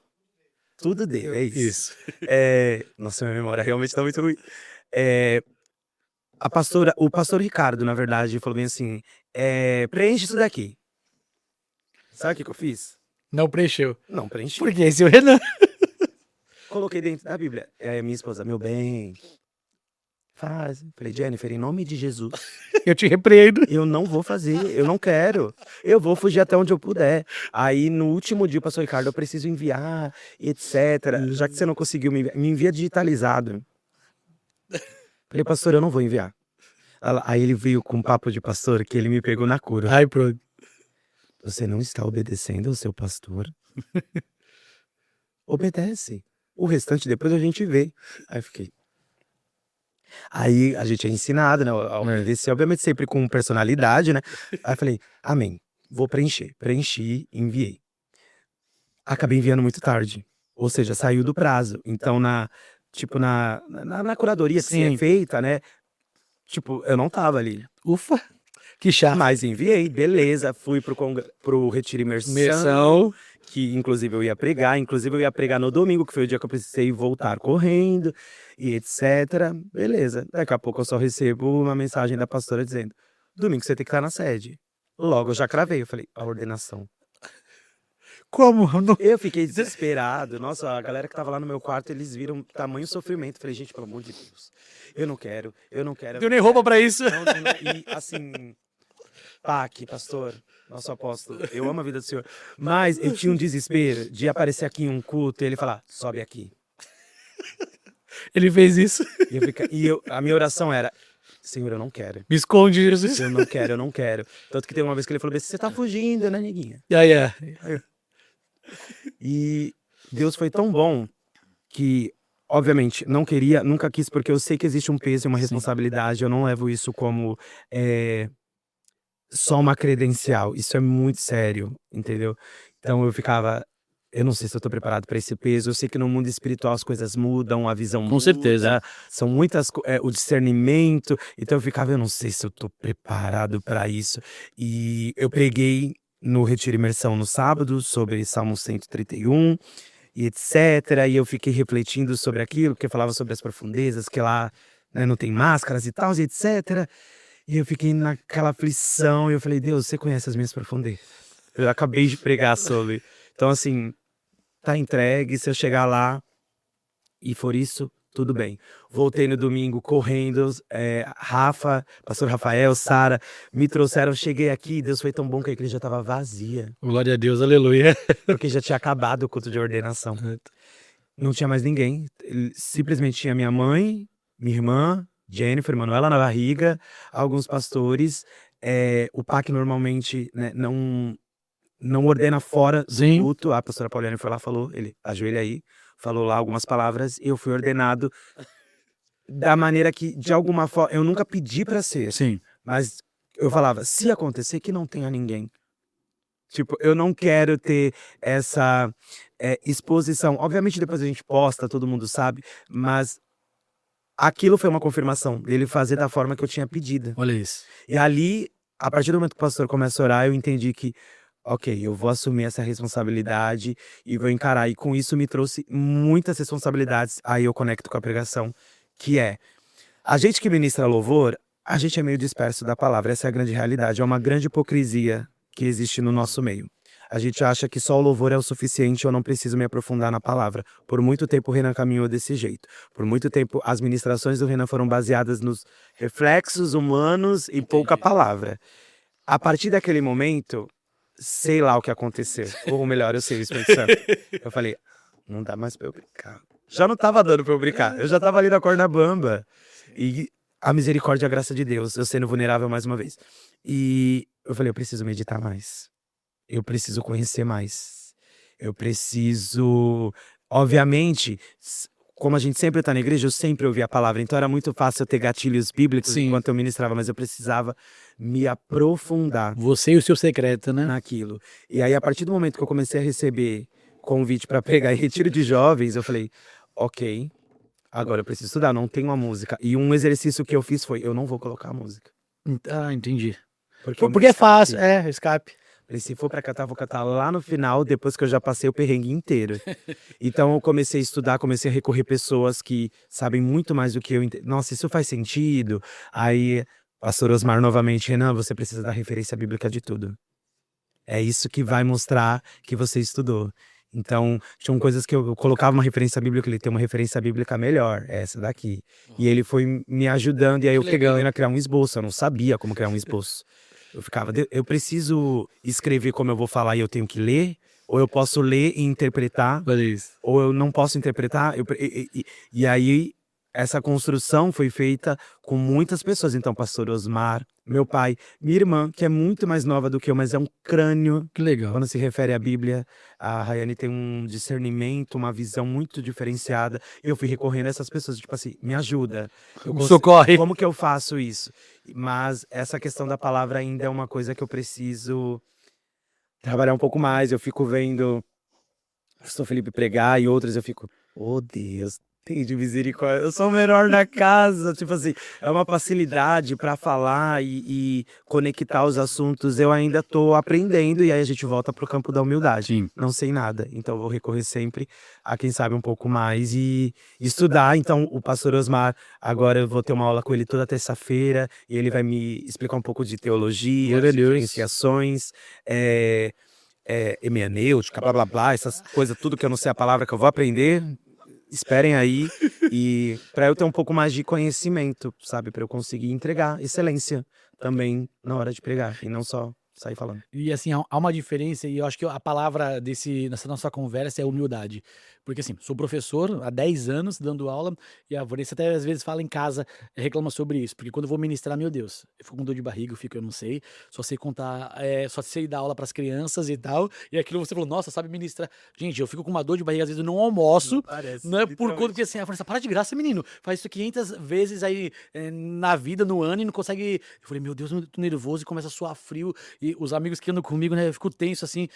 [SPEAKER 2] Tudo deu, é isso. Nossa, minha memória realmente tá muito ruim. O pastor Ricardo, na verdade, falou bem assim, preenche isso daqui. Sabe o que eu fiz?
[SPEAKER 1] Não preencheu.
[SPEAKER 2] Não preenchi.
[SPEAKER 1] Porque esse é o Renan.
[SPEAKER 2] Coloquei dentro da Bíblia. Minha esposa, meu bem, faz. Falei, Jennifer, em nome de Jesus,
[SPEAKER 1] Eu te repreendo.
[SPEAKER 2] eu não vou fazer, eu não quero. Eu vou fugir até onde eu puder. Aí, no último dia, o pastor Ricardo, eu preciso enviar, etc. Já que você não conseguiu me envia digitalizado. Falei, pastor, eu não vou enviar. Aí ele veio com um papo de pastor que ele me pegou na cura.
[SPEAKER 1] Ai, pronto.
[SPEAKER 2] Você não está obedecendo ao seu pastor? Obedece. O restante depois a gente vê. Aí eu fiquei. Aí a gente é ensinado, né? A obedecer, obviamente sempre com personalidade, né? Aí eu falei, amém. Vou preencher. Preenchi, enviei. Acabei enviando muito tarde. Ou seja, saiu do prazo. Então, na curadoria que
[SPEAKER 1] Sim.
[SPEAKER 2] é feita, né? Tipo, eu não tava ali.
[SPEAKER 1] Ufa. Que chato.
[SPEAKER 2] Mas enviei, beleza. Fui pro Retiro Imersão.
[SPEAKER 1] Imersão.
[SPEAKER 2] Que inclusive eu ia pregar. Inclusive eu ia pregar no domingo, que foi o dia que eu precisei voltar correndo. E etc. Beleza. Daqui a pouco eu só recebo uma mensagem da pastora dizendo: domingo você tem que estar na sede. Logo eu já cravei. Eu falei, a ordenação.
[SPEAKER 1] Como?
[SPEAKER 2] Eu fiquei desesperado. Nossa, a galera que tava lá no meu quarto, eles viram tamanho sofrimento. Falei, gente, pelo amor de Deus. Eu não quero.
[SPEAKER 1] Não tenho nem roupa pra isso.
[SPEAKER 2] E assim, Pac, pastor, nosso apóstolo, eu amo a vida do senhor. Mas eu tinha um desespero de aparecer aqui em um culto e ele falar, sobe aqui.
[SPEAKER 1] Ele fez isso.
[SPEAKER 2] A minha oração era, Senhor, eu não quero.
[SPEAKER 1] Me esconde, Jesus.
[SPEAKER 2] Eu não quero. Tanto que tem uma vez que ele falou, você tá fugindo, né, neguinha? E Deus foi tão bom que, obviamente, nunca quis, porque eu sei que existe um peso e uma responsabilidade. Eu não levo isso como só uma credencial. Isso é muito sério, entendeu? Então eu ficava, eu não sei se eu tô preparado para esse peso. Eu sei que no mundo espiritual as coisas mudam, a visão muda.
[SPEAKER 1] Com certeza.
[SPEAKER 2] São muitas, o discernimento. Então eu ficava, eu não sei se eu tô preparado para isso. E eu preguei no Retiro Imersão no sábado sobre Salmo 131 e etc. E eu fiquei refletindo sobre aquilo, porque falava sobre as profundezas, que lá, né, não tem máscaras e tal, e etc. E eu fiquei naquela aflição e eu falei, Deus, você conhece as minhas profundezas. Eu acabei de pregar sobre. Então, assim, tá entregue. Se eu chegar lá e for isso, tudo bem. Voltei no domingo correndo. Rafa, pastor Rafael, Sara, me trouxeram. Cheguei aqui, Deus foi tão bom que a igreja estava vazia.
[SPEAKER 1] Glória a Deus, aleluia.
[SPEAKER 2] Porque já tinha acabado o culto de ordenação. Não tinha mais ninguém. Simplesmente tinha minha mãe, minha irmã, Jennifer, Manuela na barriga, alguns pastores. O PAC normalmente, né, não ordena fora do culto. A pastora Pauliane foi lá, falou, ele ajoelha aí, falou lá algumas palavras e eu fui ordenado da maneira que, de alguma forma, eu nunca pedi para ser.
[SPEAKER 1] Sim.
[SPEAKER 2] Mas eu falava, se acontecer, que não tenha ninguém. Tipo, eu não quero ter essa exposição. Obviamente depois a gente posta, todo mundo sabe, mas aquilo foi uma confirmação dele fazer da forma que eu tinha pedido.
[SPEAKER 1] Olha isso.
[SPEAKER 2] E ali, a partir do momento que o pastor começa a orar, eu entendi que, ok, eu vou assumir essa responsabilidade e vou encarar. E com isso me trouxe muitas responsabilidades. Aí eu conecto com a pregação, que a gente que ministra louvor, a gente é meio disperso da palavra. Essa é a grande realidade. É uma grande hipocrisia que existe no nosso meio. A gente acha que só o louvor é o suficiente, eu não preciso me aprofundar na palavra. Por muito tempo o Renan caminhou desse jeito. Por muito tempo as ministrações do Renan foram baseadas nos reflexos humanos e pouca palavra. A partir daquele momento, sei lá o que aconteceu. Ou melhor, eu sei o Espírito Santo. Eu falei, não dá mais pra eu brincar. Já não tava dando pra eu brincar. Eu já tava ali na corda bamba. E a misericórdia e a graça de Deus, eu sendo vulnerável mais uma vez. E eu falei, eu preciso meditar mais. Eu preciso conhecer mais. Eu preciso... Obviamente, como a gente sempre tá na igreja, eu sempre ouvi a palavra. Então era muito fácil eu ter gatilhos bíblicos
[SPEAKER 1] Sim.
[SPEAKER 2] enquanto eu ministrava, mas eu precisava me aprofundar
[SPEAKER 1] Você e o seu secreto, né?
[SPEAKER 2] naquilo. E aí, a partir do momento que eu comecei a receber convite para pregar em retiro de jovens, eu falei, ok, agora eu preciso estudar, não tenho uma música. E um exercício que eu fiz foi, eu não vou colocar a música.
[SPEAKER 1] Ah, entendi.
[SPEAKER 2] Porque, o meu
[SPEAKER 1] Porque é fácil,
[SPEAKER 2] escape.
[SPEAKER 1] escape.
[SPEAKER 2] Falei, se for pra cantar, vou cantar lá no final, depois que eu já passei o perrengue inteiro. Então eu comecei a estudar, comecei a recorrer pessoas que sabem muito mais do que eu. Nossa, isso faz sentido? Aí, pastor Osmar novamente, Renan, você precisa da referência bíblica de tudo. É isso que vai mostrar que você estudou. Então, tinham coisas que eu colocava uma referência bíblica, ele tem uma referência bíblica melhor, é essa daqui. E ele foi me ajudando, e aí eu
[SPEAKER 1] Que
[SPEAKER 2] fiquei
[SPEAKER 1] legal.
[SPEAKER 2] a criar um esboço, eu não sabia como criar um esboço. Eu ficava, eu preciso escrever como eu vou falar e eu tenho que ler? Ou eu posso ler e interpretar?
[SPEAKER 1] Olha isso.
[SPEAKER 2] Ou eu não posso interpretar? E aí, essa construção foi feita com muitas pessoas. Então, pastor Osmar, meu pai, minha irmã, que é muito mais nova do que eu, mas é um crânio
[SPEAKER 1] Que legal.
[SPEAKER 2] quando se refere à Bíblia. A Rayane tem um discernimento, uma visão muito diferenciada. Eu fui recorrendo a essas pessoas, tipo assim, me ajuda.
[SPEAKER 1] Socorre.
[SPEAKER 2] Como que eu faço isso? Mas essa questão da palavra ainda é uma coisa que eu preciso trabalhar um pouco mais. Eu fico vendo o pastor Felipe pregar e outros eu fico, oh Deus, tem de misericórdia, eu sou o menor da casa. Tipo assim, é uma facilidade para falar e conectar os assuntos. Eu ainda tô aprendendo e aí a gente volta pro campo da humildade.
[SPEAKER 1] Sim.
[SPEAKER 2] Não sei nada, então eu vou recorrer sempre a quem sabe um pouco mais e estudar. Então o pastor Osmar, agora eu vou ter uma aula com ele toda terça-feira e ele vai me explicar um pouco de teologia,
[SPEAKER 1] Glória a Deus.
[SPEAKER 2] diferenciações, hermenêutica, blá blá blá, essas coisas, tudo que eu não sei a palavra que eu vou aprender. Esperem aí, e para eu ter um pouco mais de conhecimento, sabe? Para eu conseguir entregar excelência também na hora de pregar, e não só sair falando.
[SPEAKER 1] E assim, há uma diferença, e eu acho que a palavra nessa nossa conversa é humildade. Porque assim, sou professor há 10 anos dando aula, e a Vanessa até às vezes fala em casa, reclama sobre isso. Porque quando eu vou ministrar, meu Deus, eu fico com dor de barriga, eu não sei, só sei contar, só sei dar aula pras crianças e tal. E aquilo você falou, nossa, sabe ministrar. Gente, eu fico com uma dor de barriga, às vezes eu não almoço, não é por conta que assim, a Vanessa, para de graça, menino, faz isso 500 vezes aí na vida, no ano, e não consegue. Eu falei, meu Deus, eu tô nervoso e começa a suar frio. E os amigos que andam comigo, né, eu fico tenso assim.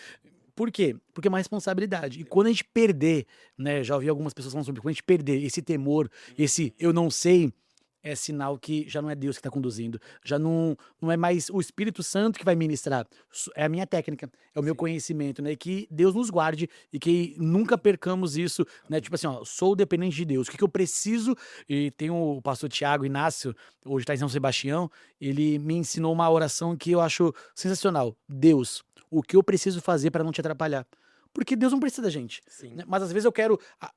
[SPEAKER 1] Por quê? Porque é uma responsabilidade. E quando a gente perder, né, já ouvi algumas pessoas falando sobre quando a gente perder esse temor, esse eu não sei, é sinal que já não é Deus que está conduzindo. Já não é mais o Espírito Santo que vai ministrar. É a minha técnica, é o meu conhecimento, né? E que Deus nos guarde e que nunca percamos isso, né? Tipo assim, ó, sou dependente de Deus. O que eu preciso? E tem o pastor Tiago Inácio, hoje está em São Sebastião, ele me ensinou uma oração que eu acho sensacional. Deus, o que eu preciso fazer para não te atrapalhar? Porque Deus não precisa da gente.
[SPEAKER 2] Sim.
[SPEAKER 1] Né? Mas às vezes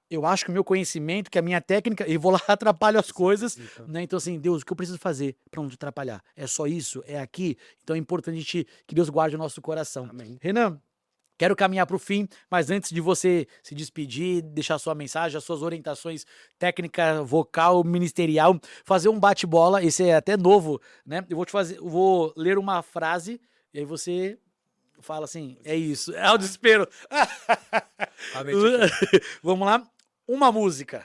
[SPEAKER 1] eu acho que o meu conhecimento, que a minha técnica, e vou lá atrapalho as coisas, né? Então assim, Deus, o que eu preciso fazer para não te atrapalhar? É só isso? É aqui? Então é importante que Deus guarde o nosso coração.
[SPEAKER 2] Amém.
[SPEAKER 1] Renan, quero caminhar para o fim, mas antes de você se despedir, deixar sua mensagem, as suas orientações técnica, vocal, ministerial, fazer um bate-bola, esse é até novo, né? Eu vou ler uma frase e aí você fala assim, é isso, é o desespero. Vamos lá, uma música.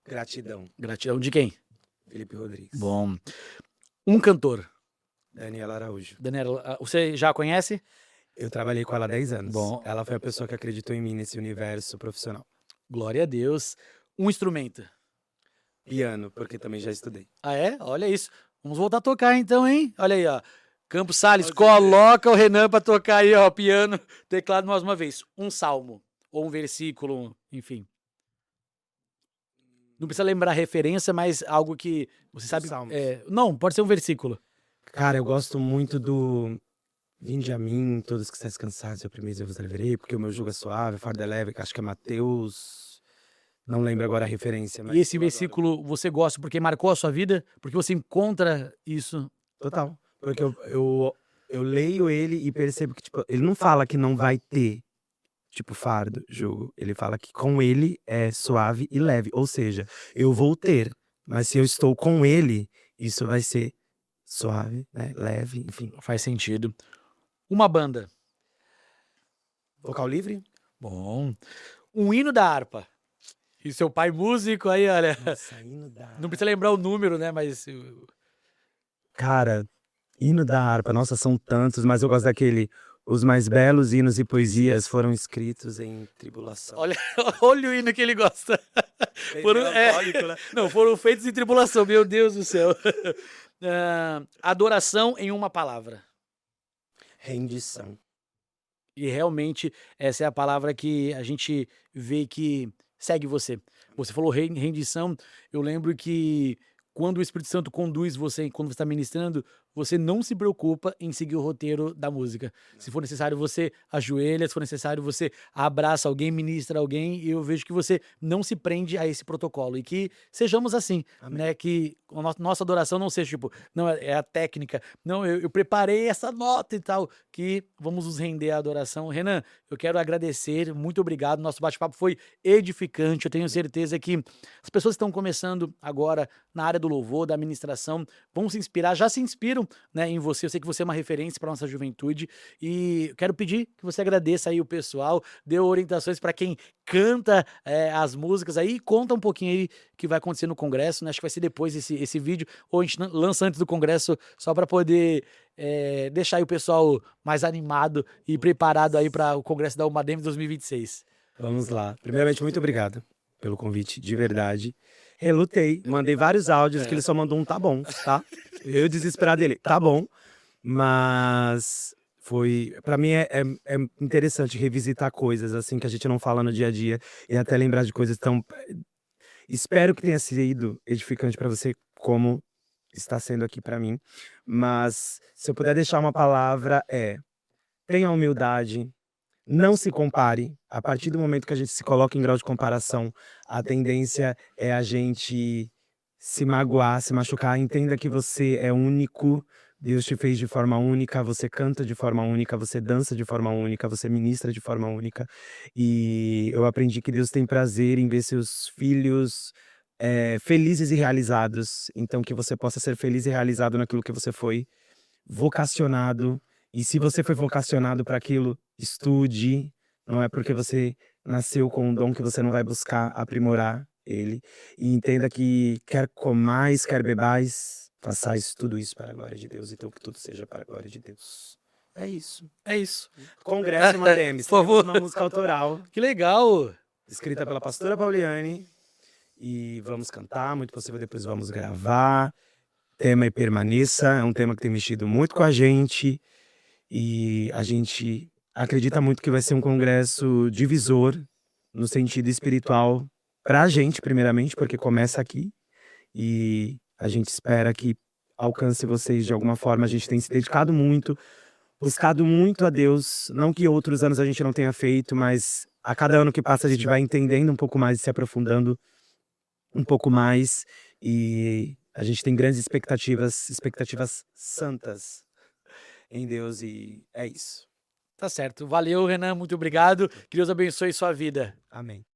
[SPEAKER 2] Gratidão,
[SPEAKER 1] Gratidão de quem?
[SPEAKER 2] Felipe Rodrigues.
[SPEAKER 1] Bom. Um cantor.
[SPEAKER 2] Daniela Araújo.
[SPEAKER 1] Daniela, você já conhece?
[SPEAKER 2] Eu trabalhei com ela há 10 anos.
[SPEAKER 1] Bom.
[SPEAKER 2] Ela foi a pessoa que acreditou em mim nesse universo profissional.
[SPEAKER 1] Glória a Deus. Um instrumento.
[SPEAKER 2] Piano, porque também já estudei.
[SPEAKER 1] Ah, é? Olha isso. Vamos voltar a tocar então, hein? Olha aí, ó. Campos Salles, coloca o Renan pra tocar aí, ó, piano, teclado mais uma vez. Um salmo, ou um versículo, enfim. Não precisa lembrar a referência, mas algo que você sabe...
[SPEAKER 2] Salmos.
[SPEAKER 1] Não, pode ser um versículo.
[SPEAKER 2] Cara, eu gosto muito do Vinde a mim, todos que estáis cansados, eu primeiro eu vos aliviarei, porque o meu jugo é suave, a farda é leve, que acho que é Mateus... Não lembro agora a referência, mas...
[SPEAKER 1] E esse versículo você gosta porque marcou a sua vida? Porque você encontra isso?
[SPEAKER 2] Total. Porque eu leio ele e percebo que, tipo, ele não fala que não vai ter, tipo, fardo, jugo. Ele fala que com ele é suave e leve. Ou seja, eu vou ter, mas se eu estou com ele, isso vai ser suave, né? Leve, enfim.
[SPEAKER 1] Faz sentido. Uma banda.
[SPEAKER 2] Vocal livre?
[SPEAKER 1] Bom. Um hino da harpa. E seu pai músico, aí, olha.
[SPEAKER 2] Nossa, hino da
[SPEAKER 1] Não precisa lembrar o número, né? Mas.
[SPEAKER 2] Cara, hino da harpa, nossa, são tantos, mas eu gosto daquele. Os mais belos hinos e poesias foram escritos em tribulação.
[SPEAKER 1] Olha, olha o hino que ele gosta. Foram,
[SPEAKER 2] Melancólico, né?
[SPEAKER 1] não, foram feitos em tribulação, meu Deus do céu. Adoração em uma palavra.
[SPEAKER 2] Rendição.
[SPEAKER 1] E realmente essa é a palavra que a gente vê que segue você. Você falou rendição, eu lembro que quando o Espírito Santo conduz você, quando você está ministrando, você não se preocupa em seguir o roteiro da música. Se for necessário, você ajoelha, se for necessário, você abraça alguém, ministra alguém, e eu vejo que você não se prende a esse protocolo. E que sejamos assim,
[SPEAKER 2] Amém.
[SPEAKER 1] né? Que a nossa adoração não seja tipo, não, é a técnica, não, eu preparei essa nota e tal, que vamos nos render à adoração. Renan, eu quero agradecer, muito obrigado, nosso bate-papo foi edificante, eu tenho certeza que as pessoas que estão começando agora na área do louvor, da administração, vão se inspirar, já se inspiram, né, em você. Eu sei que você é uma referência para nossa juventude e eu quero pedir que você agradeça aí o pessoal, dê orientações para quem canta as músicas aí e conta um pouquinho aí o que vai acontecer no congresso, né? Acho que vai ser depois esse vídeo, ou a gente lança antes do congresso só para poder deixar aí o pessoal mais animado e preparado aí para o congresso da Umadem 2026.
[SPEAKER 2] Vamos lá. Primeiramente, muito obrigado pelo convite, de verdade. Relutei, mandei vários áudios que ele só mandou um tá bom, tá? Eu desesperado dele, tá bom. Mas foi, para mim é interessante revisitar coisas assim que a gente não fala no dia a dia e até lembrar de coisas tão. Espero que tenha sido edificante para você, como está sendo aqui para mim. Mas se eu puder deixar uma palavra tenha humildade. Não se compare. A partir do momento que a gente se coloca em grau de comparação, a tendência é a gente se magoar, se machucar. Entenda que você é único. Deus te fez de forma única, você canta de forma única, você dança de forma única, você ministra de forma única. E eu aprendi que Deus tem prazer em ver seus filhos felizes e realizados. Então, que você possa ser feliz e realizado naquilo que você foi vocacionado. E se você foi vocacionado para aquilo, estude. Não é porque você nasceu com um dom que você não vai buscar aprimorar ele. E entenda que quer comais, quer bebais, façais tudo isso para a glória de Deus. Então que tudo seja para a glória de Deus. É isso.
[SPEAKER 1] É isso.
[SPEAKER 2] Congresso Umadem,
[SPEAKER 1] Por favor.
[SPEAKER 2] uma música autoral,
[SPEAKER 1] Que legal!
[SPEAKER 2] escrita pela pastora Pauliane. E vamos cantar, muito possível depois vamos gravar. Tema e permaneça, é um tema que tem mexido muito com a gente. E a gente acredita muito que vai ser um congresso divisor no sentido espiritual para a gente, primeiramente, porque começa aqui. E a gente espera que alcance vocês de alguma forma. A gente tem se dedicado muito, buscado muito a Deus. Não que outros anos a gente não tenha feito, mas a cada ano que passa a gente vai entendendo um pouco mais e se aprofundando um pouco mais. E a gente tem grandes expectativas santas em Deus, e é isso.
[SPEAKER 1] Tá certo. Valeu, Renan. Muito obrigado. Que Deus abençoe sua vida.
[SPEAKER 2] Amém.